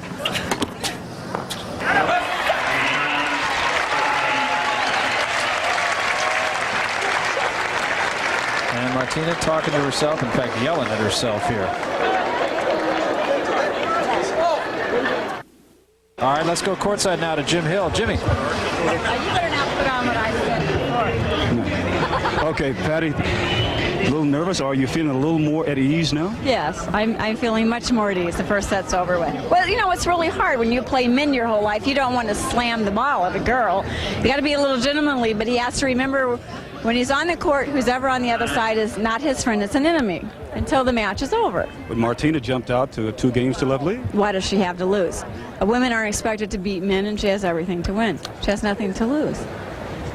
Martina talking to herself, in fact, yelling at herself here. All right, let's go courtside now to Jim Hill. Jimmy. You better not put on what I said before. Okay, Patty, a little nervous. Are you feeling a little more at ease now? Yes, I'm feeling much more at ease. The first set's over with. Well, you know, it's really hard when you play men your whole life. You don't want to slam the ball at a girl. You got to be a little gentlemanly, but he has to remember when he's on the court, who's ever on the other side is not his friend, it's an enemy until the match is over. But Martina jumped out to a 2-game-to-love lead. Why does she have to lose? Women aren't expected to beat men, and she has everything to win. She has nothing to lose.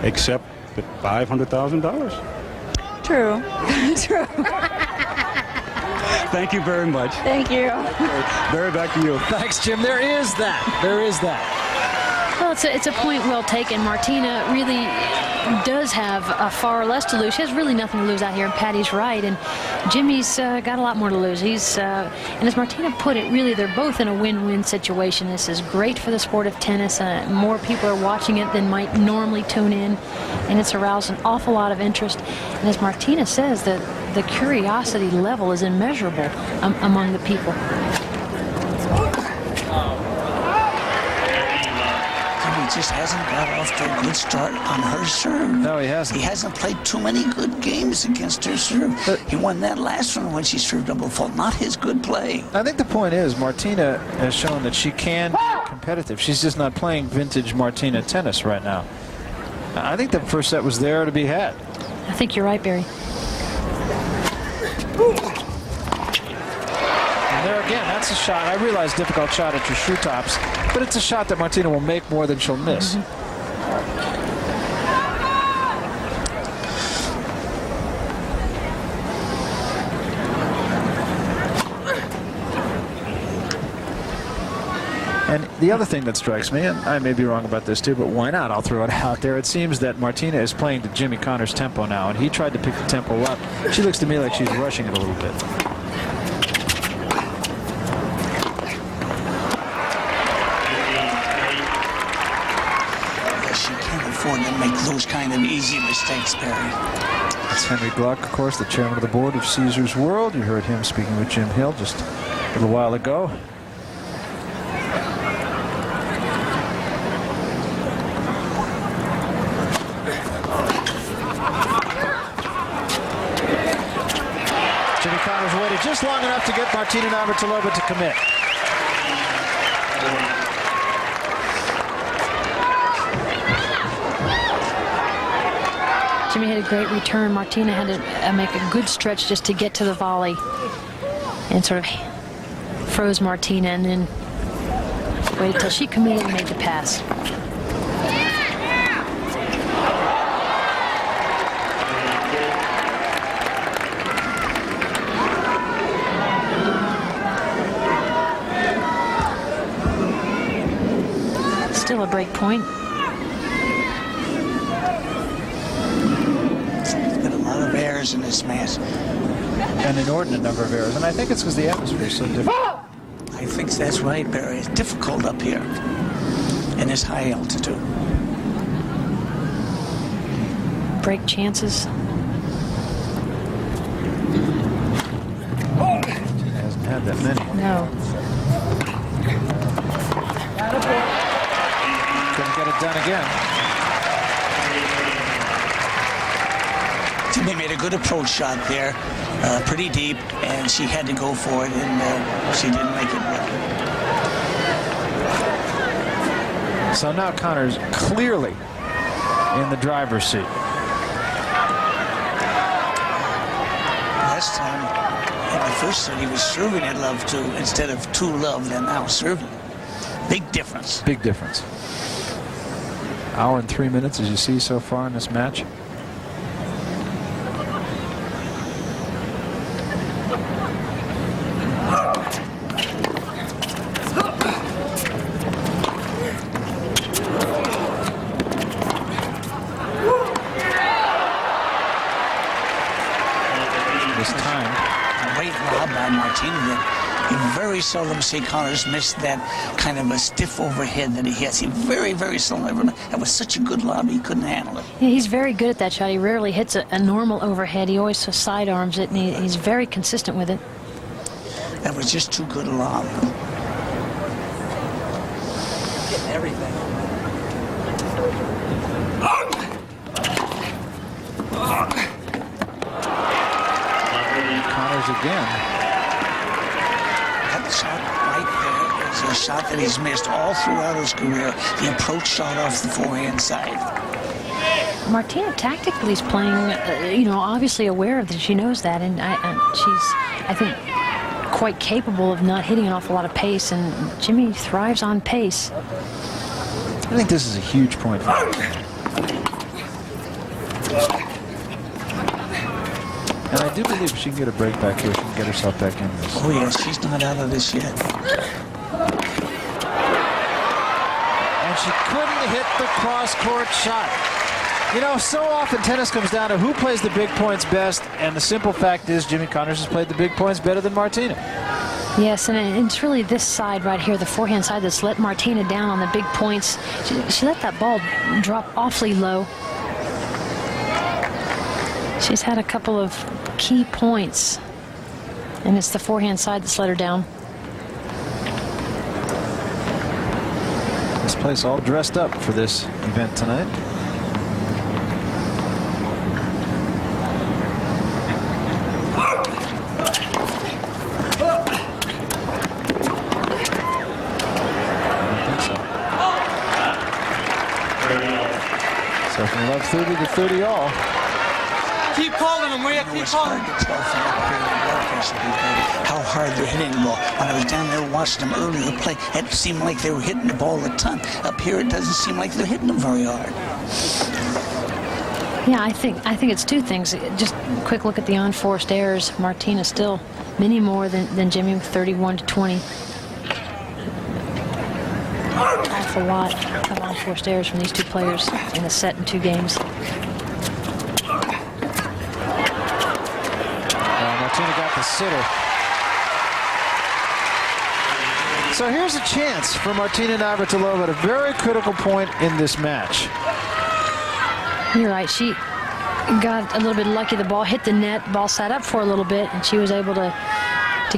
Except the $500,000. True. True. Thank you very much. Thank you. Barry, back to you. Thanks, Jim. There is that. There is that. Well, it's a point well taken. Martina really does have far less to lose. She has really nothing to lose out here, and Patty's right. And Jimmy's got a lot more to lose. And as Martina put it, really they're both in a win-win situation. This is great for the sport of tennis. More people are watching it than might normally tune in, and it's aroused an awful lot of interest. And as Martina says, the curiosity level is immeasurable among the people. He just hasn't got off to a good start on her serve. No, he hasn't. He hasn't played too many good games against her serve. He won that last one when she served double fault. Not his good play. I think the point is Martina has shown that she can be competitive. She's just not playing vintage Martina tennis right now. I think the first set was there to be had. I think you're right, Barry. And there again, that's a shot. I realize difficult shot at your shoe tops, but it's a shot that Martina will make more than she'll miss. And the other thing that strikes me, and I may be wrong about this too, but why not? I'll throw it out there. It seems that Martina is playing to Jimmy Connors' tempo now, and he tried to pick the tempo up. She looks to me like she's rushing it a little bit. She can't afford to make those kind of easy mistakes, Barry. That's Henry Gluck, of course, the chairman of the board of Caesars World. You heard him speaking with Jim Hill just a little while ago. Jimmy Connors waited just long enough to get Martina Navratilova to commit. Jimmy had a great return. Martina had to make a good stretch just to get to the volley, and sort of froze Martina, and then waited till she committed and made the pass. Still a break point. Errors in this match. An inordinate number of errors, and I think it's because the atmosphere is so different. I think that's right, Barry. It's difficult up here in this high altitude. Break chances. He hasn't had that many. No. Couldn't get it done again. Jimmy made a good approach shot there, pretty deep, and she had to go for it, and she didn't make it well. So now Connors clearly in the driver's seat. Last time, in the first set, he was serving at love two instead of to love, and now serving. Big difference. Big difference. Hour and 3 minutes, as you see so far in this match. Great lob by Martina there. You very seldom see Connors miss that kind of a stiff overhead that he hits. He very, very seldom ever. That was such a good lob, he couldn't handle it. Yeah, he's very good at that shot. He rarely hits a normal overhead. He always sidearms it, and he's very consistent with it. That was just too good a lob. Getting everything. Connors again. That shot right there is a shot that he's missed all throughout his career. The approach shot off the forehand side. Martina tactically is playing, obviously aware of that. She knows that, and she's, I think, quite capable of not hitting an awful lot of pace, and Jimmy thrives on pace. I think this is a huge point for him. And I do believe she can get a break back here. She can get herself back in this. Oh, yes, she's not out of this yet. And she couldn't hit the cross-court shot. You know, so often tennis comes down to who plays the big points best, and the simple fact is Jimmy Connors has played the big points better than Martina. Yes, and it's really this side right here, the forehand side, that's let Martina down on the big points. She let that ball drop awfully low. She's had a couple of key points, and it's the forehand side that's let her down. This place all dressed up for this event tonight. So from love 30 to 30 all. Keep calling him, will you? Keep calling him. How hard they're hitting the ball. When I was down there watching them earlier play, it seemed like they were hitting the ball a ton. Up here, it doesn't seem like they're hitting them very hard. Yeah, I think it's two things. Just a quick look at the unforced errors. Martina still many more than Jimmy with 31 to 20. Awful lot of unforced errors from these two players in a set in 2 games. Martina got the sitter. So here's a chance for Martina Navratilova at a very critical point in this match. You're right. She got a little bit lucky. The ball hit the net. Ball sat up for a little bit, and she was able to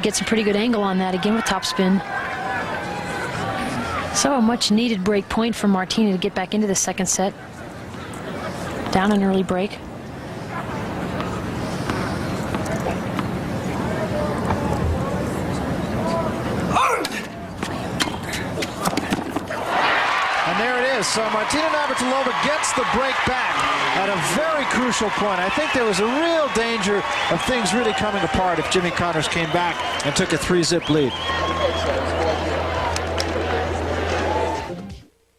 get some pretty good angle on that again with topspin. So a much-needed break point for Martina to get back into the second set. Down an early break. So Martina Navratilova gets the break back at a very crucial point. I think there was a real danger of things really coming apart if Jimmy Connors came back and took a 3-zip lead.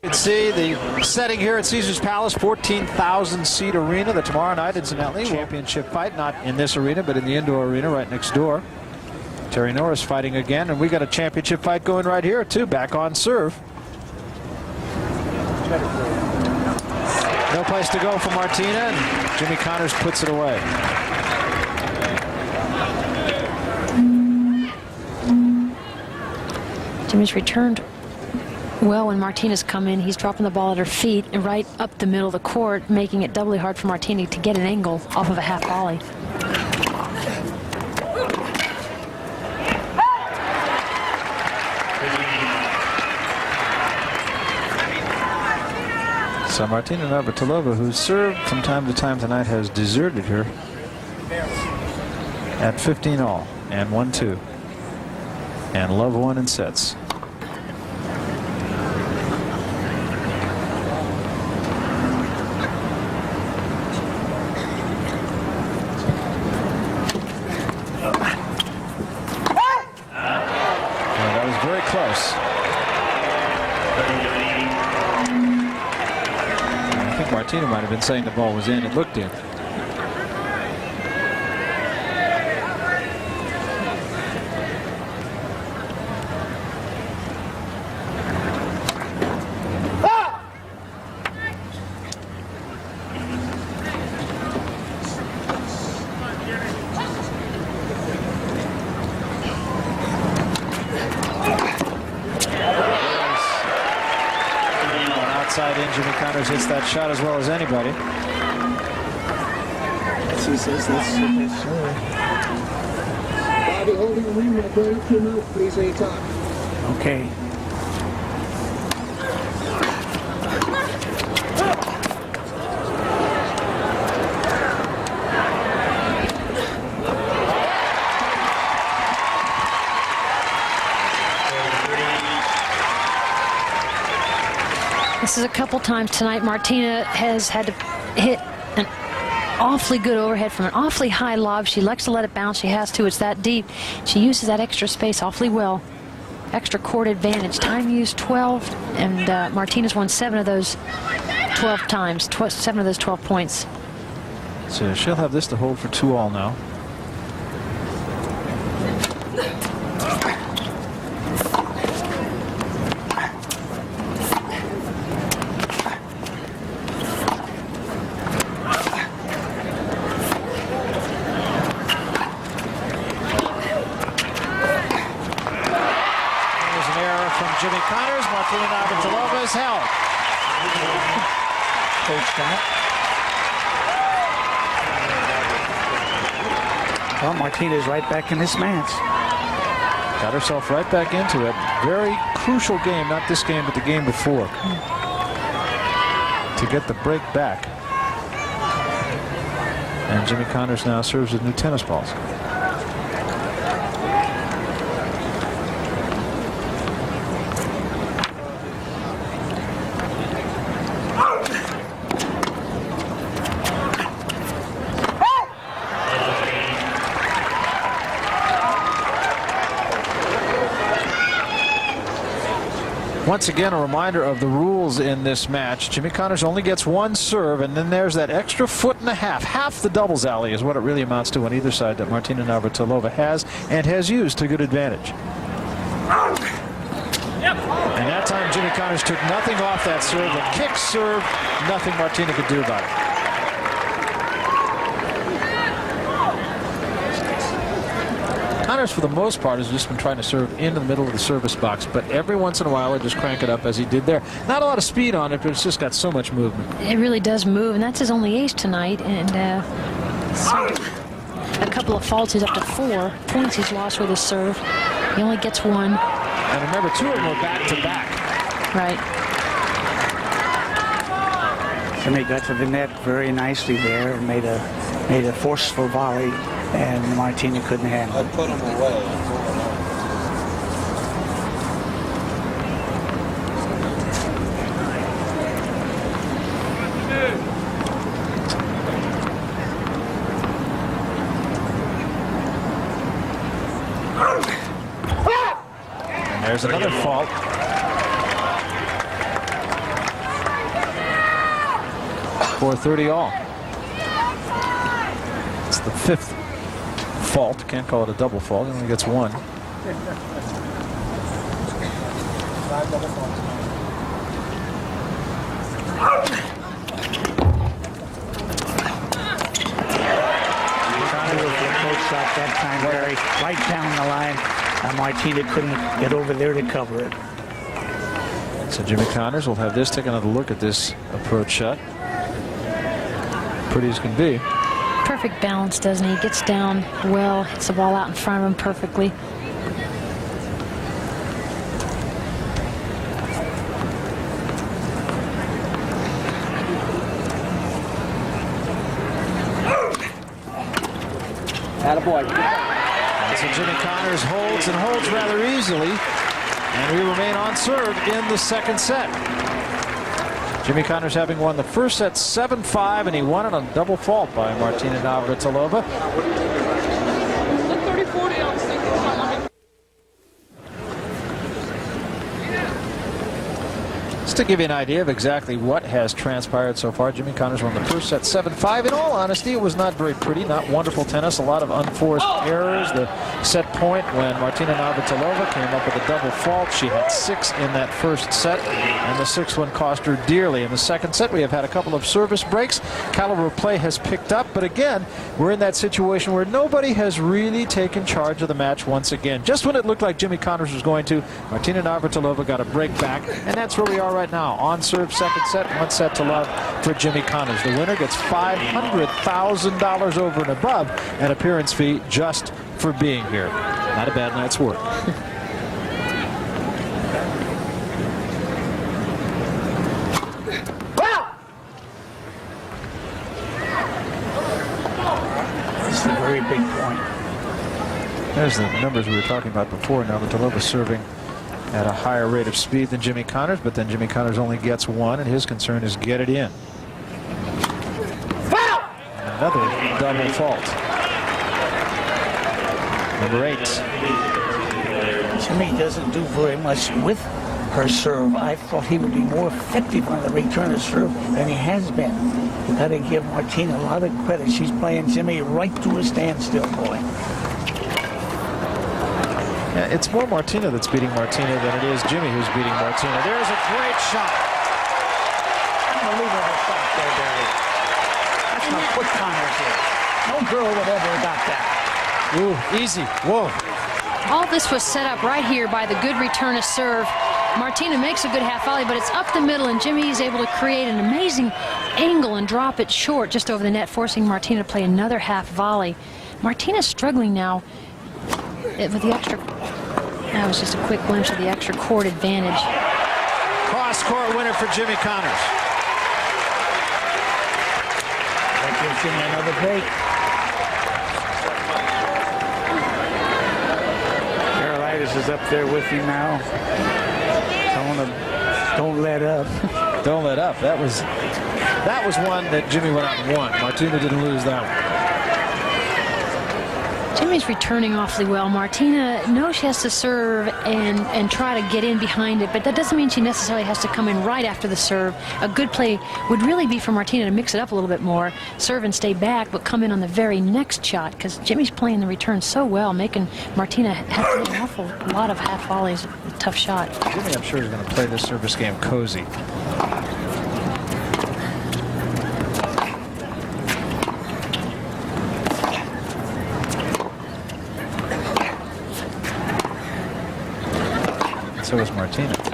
You can see the setting here at Caesars Palace, 14,000-seat arena. The tomorrow night, incidentally, championship fight, not in this arena, but in the indoor arena right next door. Terry Norris fighting again, and we got a championship fight going right here, too, back on serve. No place to go for Martina, and Jimmy Connors puts it away. Jimmy's returned well when Martina's come in. He's dropping the ball at her feet and right up the middle of the court, making it doubly hard for Martina to get an angle off of a half volley. So Martina Navratilova, who's served from time to time tonight, has deserted her at 15 all and 1-2. And love won in sets. Well, that was very close. Martina might have been saying the ball was in. It looked in. Jimmy Connors hits that shot as well as anybody. She says that's sure. Bobby, holding the ring right there. Up your mouth, please, when you talk. Okay. This is a couple times tonight. Martina has had to hit an awfully good overhead from an awfully high lob. She likes to let it bounce. She has to. It's that deep. She uses that extra space awfully well. Extra court advantage. Time used 12, and Martina's won 7 of those 12 times. 7 of those 12 points. So she'll have this to hold for 2-all now. Jimmy Connors. Martina Navratilova is held. Well, Martina's right back in this match. Got herself right back into it. Very crucial game, not this game, but the game before, to get the break back. And Jimmy Connors now serves with new tennis balls. Once again, a reminder of the rules in this match. Jimmy Connors only gets 1 serve, and then there's that extra 1.5 feet. Half the doubles alley is what it really amounts to on either side that Martina Navratilova has and has used to good advantage. And that time Jimmy Connors took nothing off that serve. A kick serve, nothing Martina could do about it. Connors, for the most part, has just been trying to serve into the middle of the service box, but every once in a while, he'll just crank it up as he did there. Not a lot of speed on it, but it's just got so much movement. It really does move, and that's his only ace tonight. And a couple of faults. He's up to 4 points he's lost with his serve. He only gets 1. And remember, 2 of them were back to back. Right. Jimmy got to the net very nicely there and made a forceful volley, and Martina couldn't handle it. I put him away. And there's another fault. For 30-all. It's the 5th fault. Can't call it a double fault. He only gets 1. Shot that time, Barry, right down the line. Martina couldn't get over there to cover it. So Jimmy Connors will have this. Take another look at this approach shot. Pretty as can be. Perfect balance, doesn't he? Gets down well, hits the ball out in front of him perfectly. Attaboy. And so Jimmy Connors holds and holds rather easily. And we remain on serve in the 2nd set. Jimmy Connors having won the first set 7-5, and he won it on double fault by Martina Navratilova. Just to give you an idea of exactly what has transpired so far, Jimmy Connors won the first set 7-5. In all honesty, it was not very pretty, not wonderful tennis, a lot of unforced errors. The set point when Martina Navratilova came up with a double fault, she had 6 in that first set, and the 6th one cost her dearly. In the 2nd set, we have had a couple of service breaks. Caliber play has picked up, but again, we're in that situation where nobody has really taken charge of the match once again. Just when it looked like Jimmy Connors was going to, Martina Navratilova got a break back, and that's where we are right right now. On serve, second set, 1 set to love for Jimmy Connors. The winner gets $500,000 over and above an appearance fee just for being here. Not a bad night's work. This is a very big point. There's the numbers we were talking about before. Navratilova serving at a higher rate of speed than Jimmy Connors, but then Jimmy Connors only gets 1, and his concern is get it in. Another double fault. Number 8. Jimmy doesn't do very much with her serve. I thought he would be more effective on the return of serve than he has been. You've got to give Martina a lot of credit. She's playing Jimmy right to a standstill, boy. Yeah, it's more Martina that's beating Martina than it is Jimmy who's beating Martina. There's a great shot. Unbelievable shot there, Barry. That's not quick Connors here. No girl would ever have got that. Ooh, easy. Whoa. All this was set up right here by the good return of serve. Martina makes a good half volley, but it's up the middle, and Jimmy is able to create an amazing angle and drop it short just over the net, forcing Martina to play another half volley. Martina's struggling now with the extra. That was just a quick glimpse of the extra court advantage. Cross-court winner for Jimmy Connors. That gives Jimmy another break. Is up there with him now. Don't let up. Don't let up. That was one that Jimmy went out and won. Martina didn't lose that one. Jimmy's returning awfully well. Martina knows she has to serve and try to get in behind it, but that doesn't mean she necessarily has to come in right after the serve. A good play would really be for Martina to mix it up a little bit more, serve and stay back, but come in on the very next shot, because Jimmy's playing the return so well, making Martina have to hit an awful lot of half volleys. A tough shot. Jimmy, I'm sure, is going to play this service game cozy. So is Martina. Came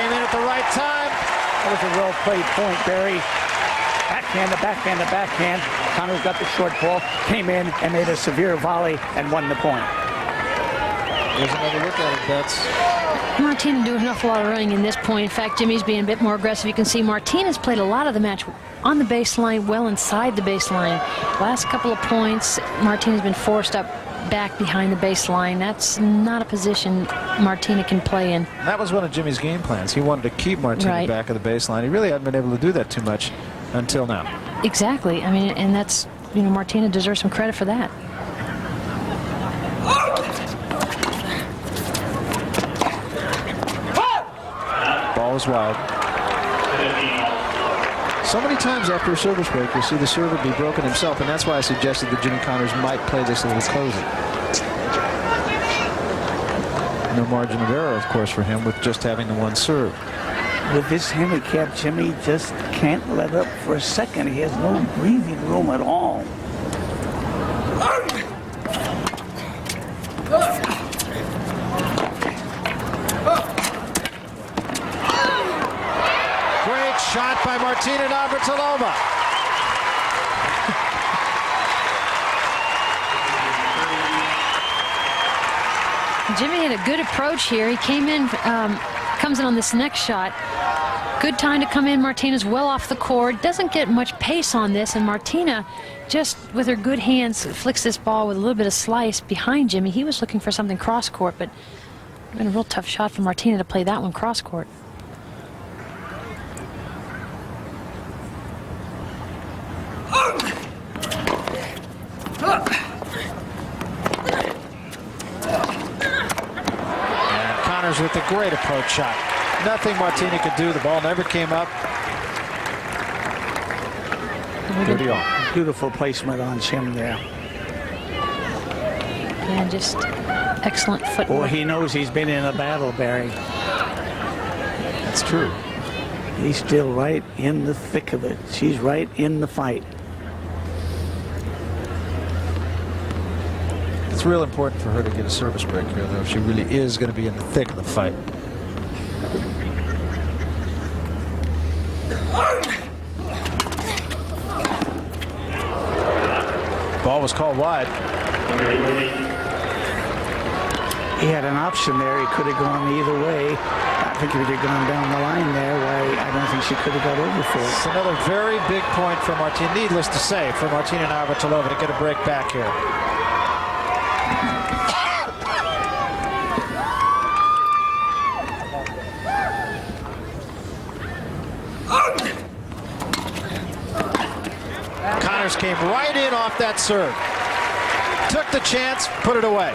in at the right time. That was a well-played point, Barry. Backhand to backhand to backhand. Connors got the short ball, came in and made a severe volley and won the point. There's another look at it, Betts. Martina doing an awful lot of running in this point. In fact, Jimmy's being a bit more aggressive. You can see Martina's played a lot of the match on the baseline, well inside the baseline. Last couple of points, Martina's been forced up back behind the baseline. That's not a position Martina can play in. That was one of Jimmy's game plans. He wanted to keep Martina back of the baseline. He really hadn't been able to do that too much until now. Exactly. I mean, and that's, you know, Martina deserves some credit for that. Ball is wide. So many times after a service break, you'll see the server be broken himself, and that's why I suggested that Jimmy Connors might play this a little cozy. No margin of error, of course, for him with just having the one serve. With this handicap, Jimmy just can't let up for a second. He has no breathing room at all. Great shot by Martina Navratilova. Jimmy had a good approach here. He came in, comes in on this next shot. Good time to come in. Martina's well off the court. Doesn't get much pace on this, and Martina, just with her good hands, flicks this ball with a little bit of slice behind Jimmy. He was looking for something cross-court, but it's been a real tough shot for Martina to play that one cross-court. Connors with a great approach shot. Nothing Martina could do. The ball never came up. 30 all. Beautiful placement on Jim there. And just excellent footwork. Boy, he knows he's been in a battle, Barry. That's true. He's still right in the thick of it. She's right in the fight. It's real important for her to get a service break here, though, if she really is going to be in the thick of the fight. Ball was called wide. He had an option there. He could have gone either way. I think if he had gone down the line there, I don't think she could have got over for it. It's another very big point for Martina, needless to say, for Martina Navratilova to get a break back here. Connors came right in off that serve. Took the chance, put it away.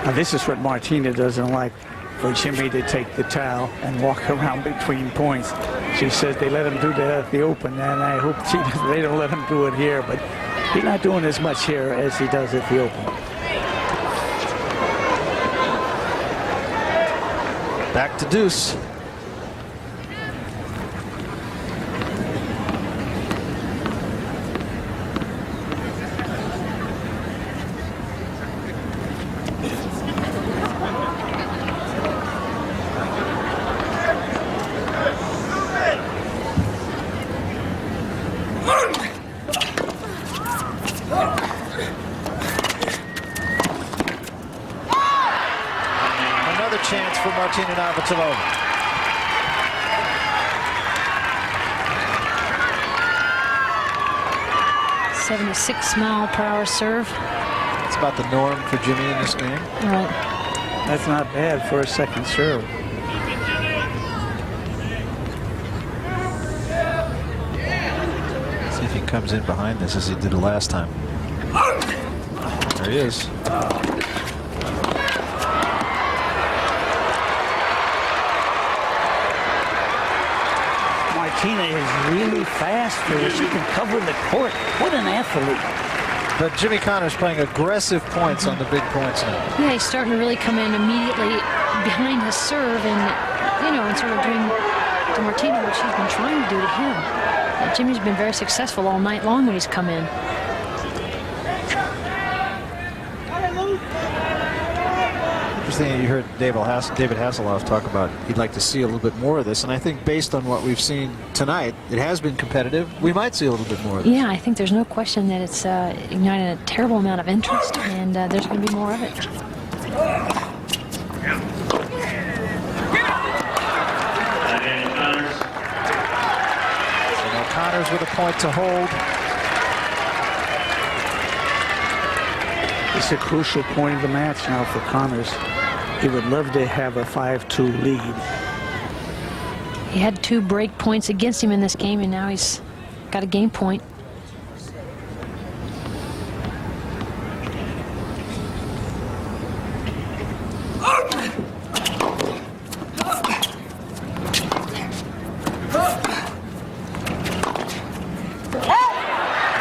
Now, this is what Martina doesn't like, for Jimmy to take the towel and walk around between points. She says they let him do that at the Open, and I hope they don't let him do it here, but he's not doing as much here as he does at the Open. Back to deuce. Chance for Martina Navratilova. .76-mile-per-hour serve. It's about the norm for Jimmy in this game. Right. That's not bad for a second serve. See if he comes in behind this as he did the last time. There he is. Martina is really fast here. She can cover the court. What an athlete. But Jimmy Connors playing aggressive points on the big points now. Yeah, he's starting to really come in immediately behind his serve and, you know, and sort of doing to Martina what she's been trying to do to him. And Jimmy's been very successful all night long when he's come in. Interesting, you heard David Hasselhoff talk about he'd like to see a little bit more of this, and I think based on what we've seen tonight, it has been competitive. We might see a little bit more of this. Yeah, I think there's no question that it's ignited a terrible amount of interest, and there's going to be more of it. So now Connors with a point to hold. It's a crucial point of the match now for Connors. He would love to have a 5-2 lead. He had 2 break points against him in this game, and now he's got a game point.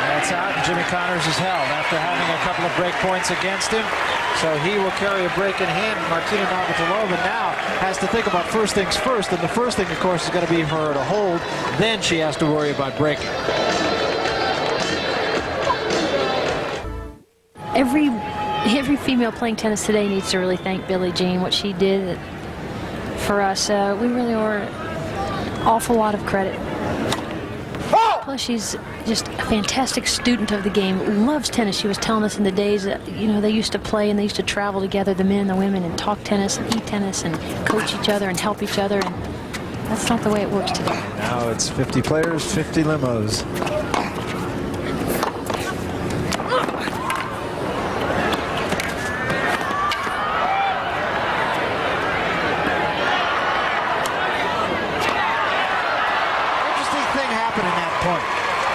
That's out, and Jimmy Connors is held after having a couple of break points against him. So he will carry a break in hand. Martina Navratilova now has to think about first things first, and the first thing, of course, is going to be for her to hold. Then she has to worry about breaking. Every female playing tennis today needs to really thank Billie Jean. What she did for us, we really owe her an awful lot of credit. Plus, she's just a fantastic student of the game, loves tennis. She was telling us in the days that, you know, they used to play and they used to travel together, the men and the women, and talk tennis and eat tennis and coach each other and help each other. And that's not the way it works today. Now it's 50 players, 50 limos.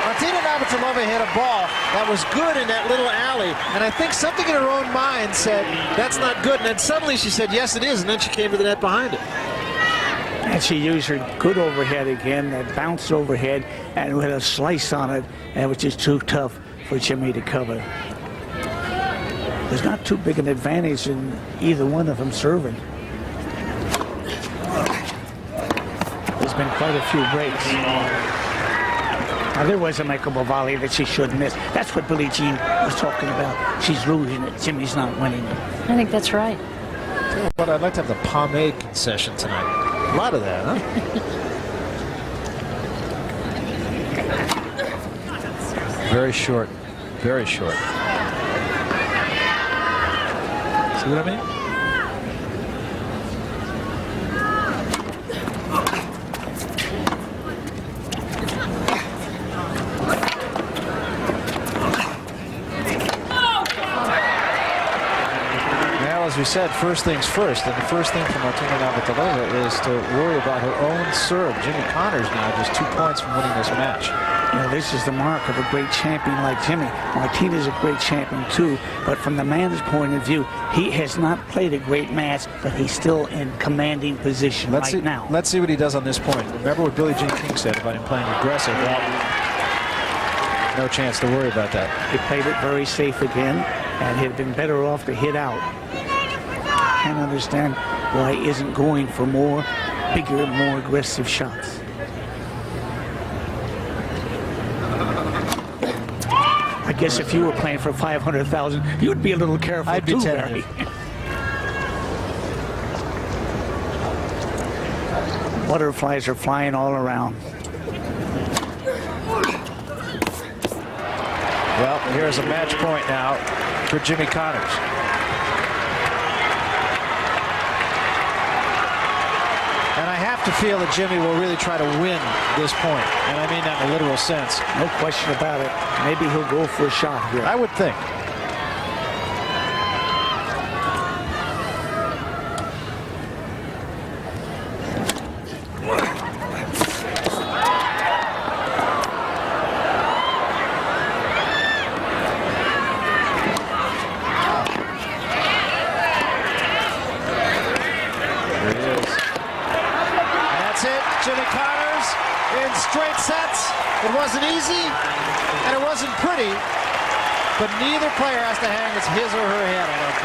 Martina Navratilova hit a ball that was good in that little alley, and I think something in her own mind said, that's not good, and then suddenly she said, yes, it is, and then she came to the net behind it. And she used her good overhead again, that bounced overhead, and with a slice on it, which is too tough for Jimmy to cover. There's not too big an advantage in either one of them serving. There's been quite a few breaks. Now, there was a makeable volley that she should miss. That's what Billie Jean was talking about. She's losing it. Jimmy's not winning it. I think that's right. But I'd like to have the pomade concession tonight. A lot of that, huh? Very short. Very short. See what I mean? As we said, first things first, and the first thing for Martina Navratilova is to worry about her own serve. Jimmy Connors now just 2 points from winning this match. You know, this is the mark of a great champion like Jimmy. Martina's a great champion too, but from the man's point of view, he has not played a great match, but he's still in commanding position now. Let's see what he does on this point. Remember what Billie Jean King said about him playing aggressive. Well, no chance to worry about that. He played it very safe again, and he'd been better off to hit out. Can't understand why he isn't going for more, bigger, more aggressive shots. I guess if you were playing for 500,000, you'd be a little careful. I'd be too, tentative. Butterflies are flying all around. Well, here's a match point now for Jimmy Connors. And I have to feel that Jimmy will really try to win this point. And I mean that in a literal sense. No question about it. Maybe he'll go for a shot here. I would think. Jimmy Connors in straight sets. It wasn't easy, and it wasn't pretty, but neither player has to hang his or her head, I don't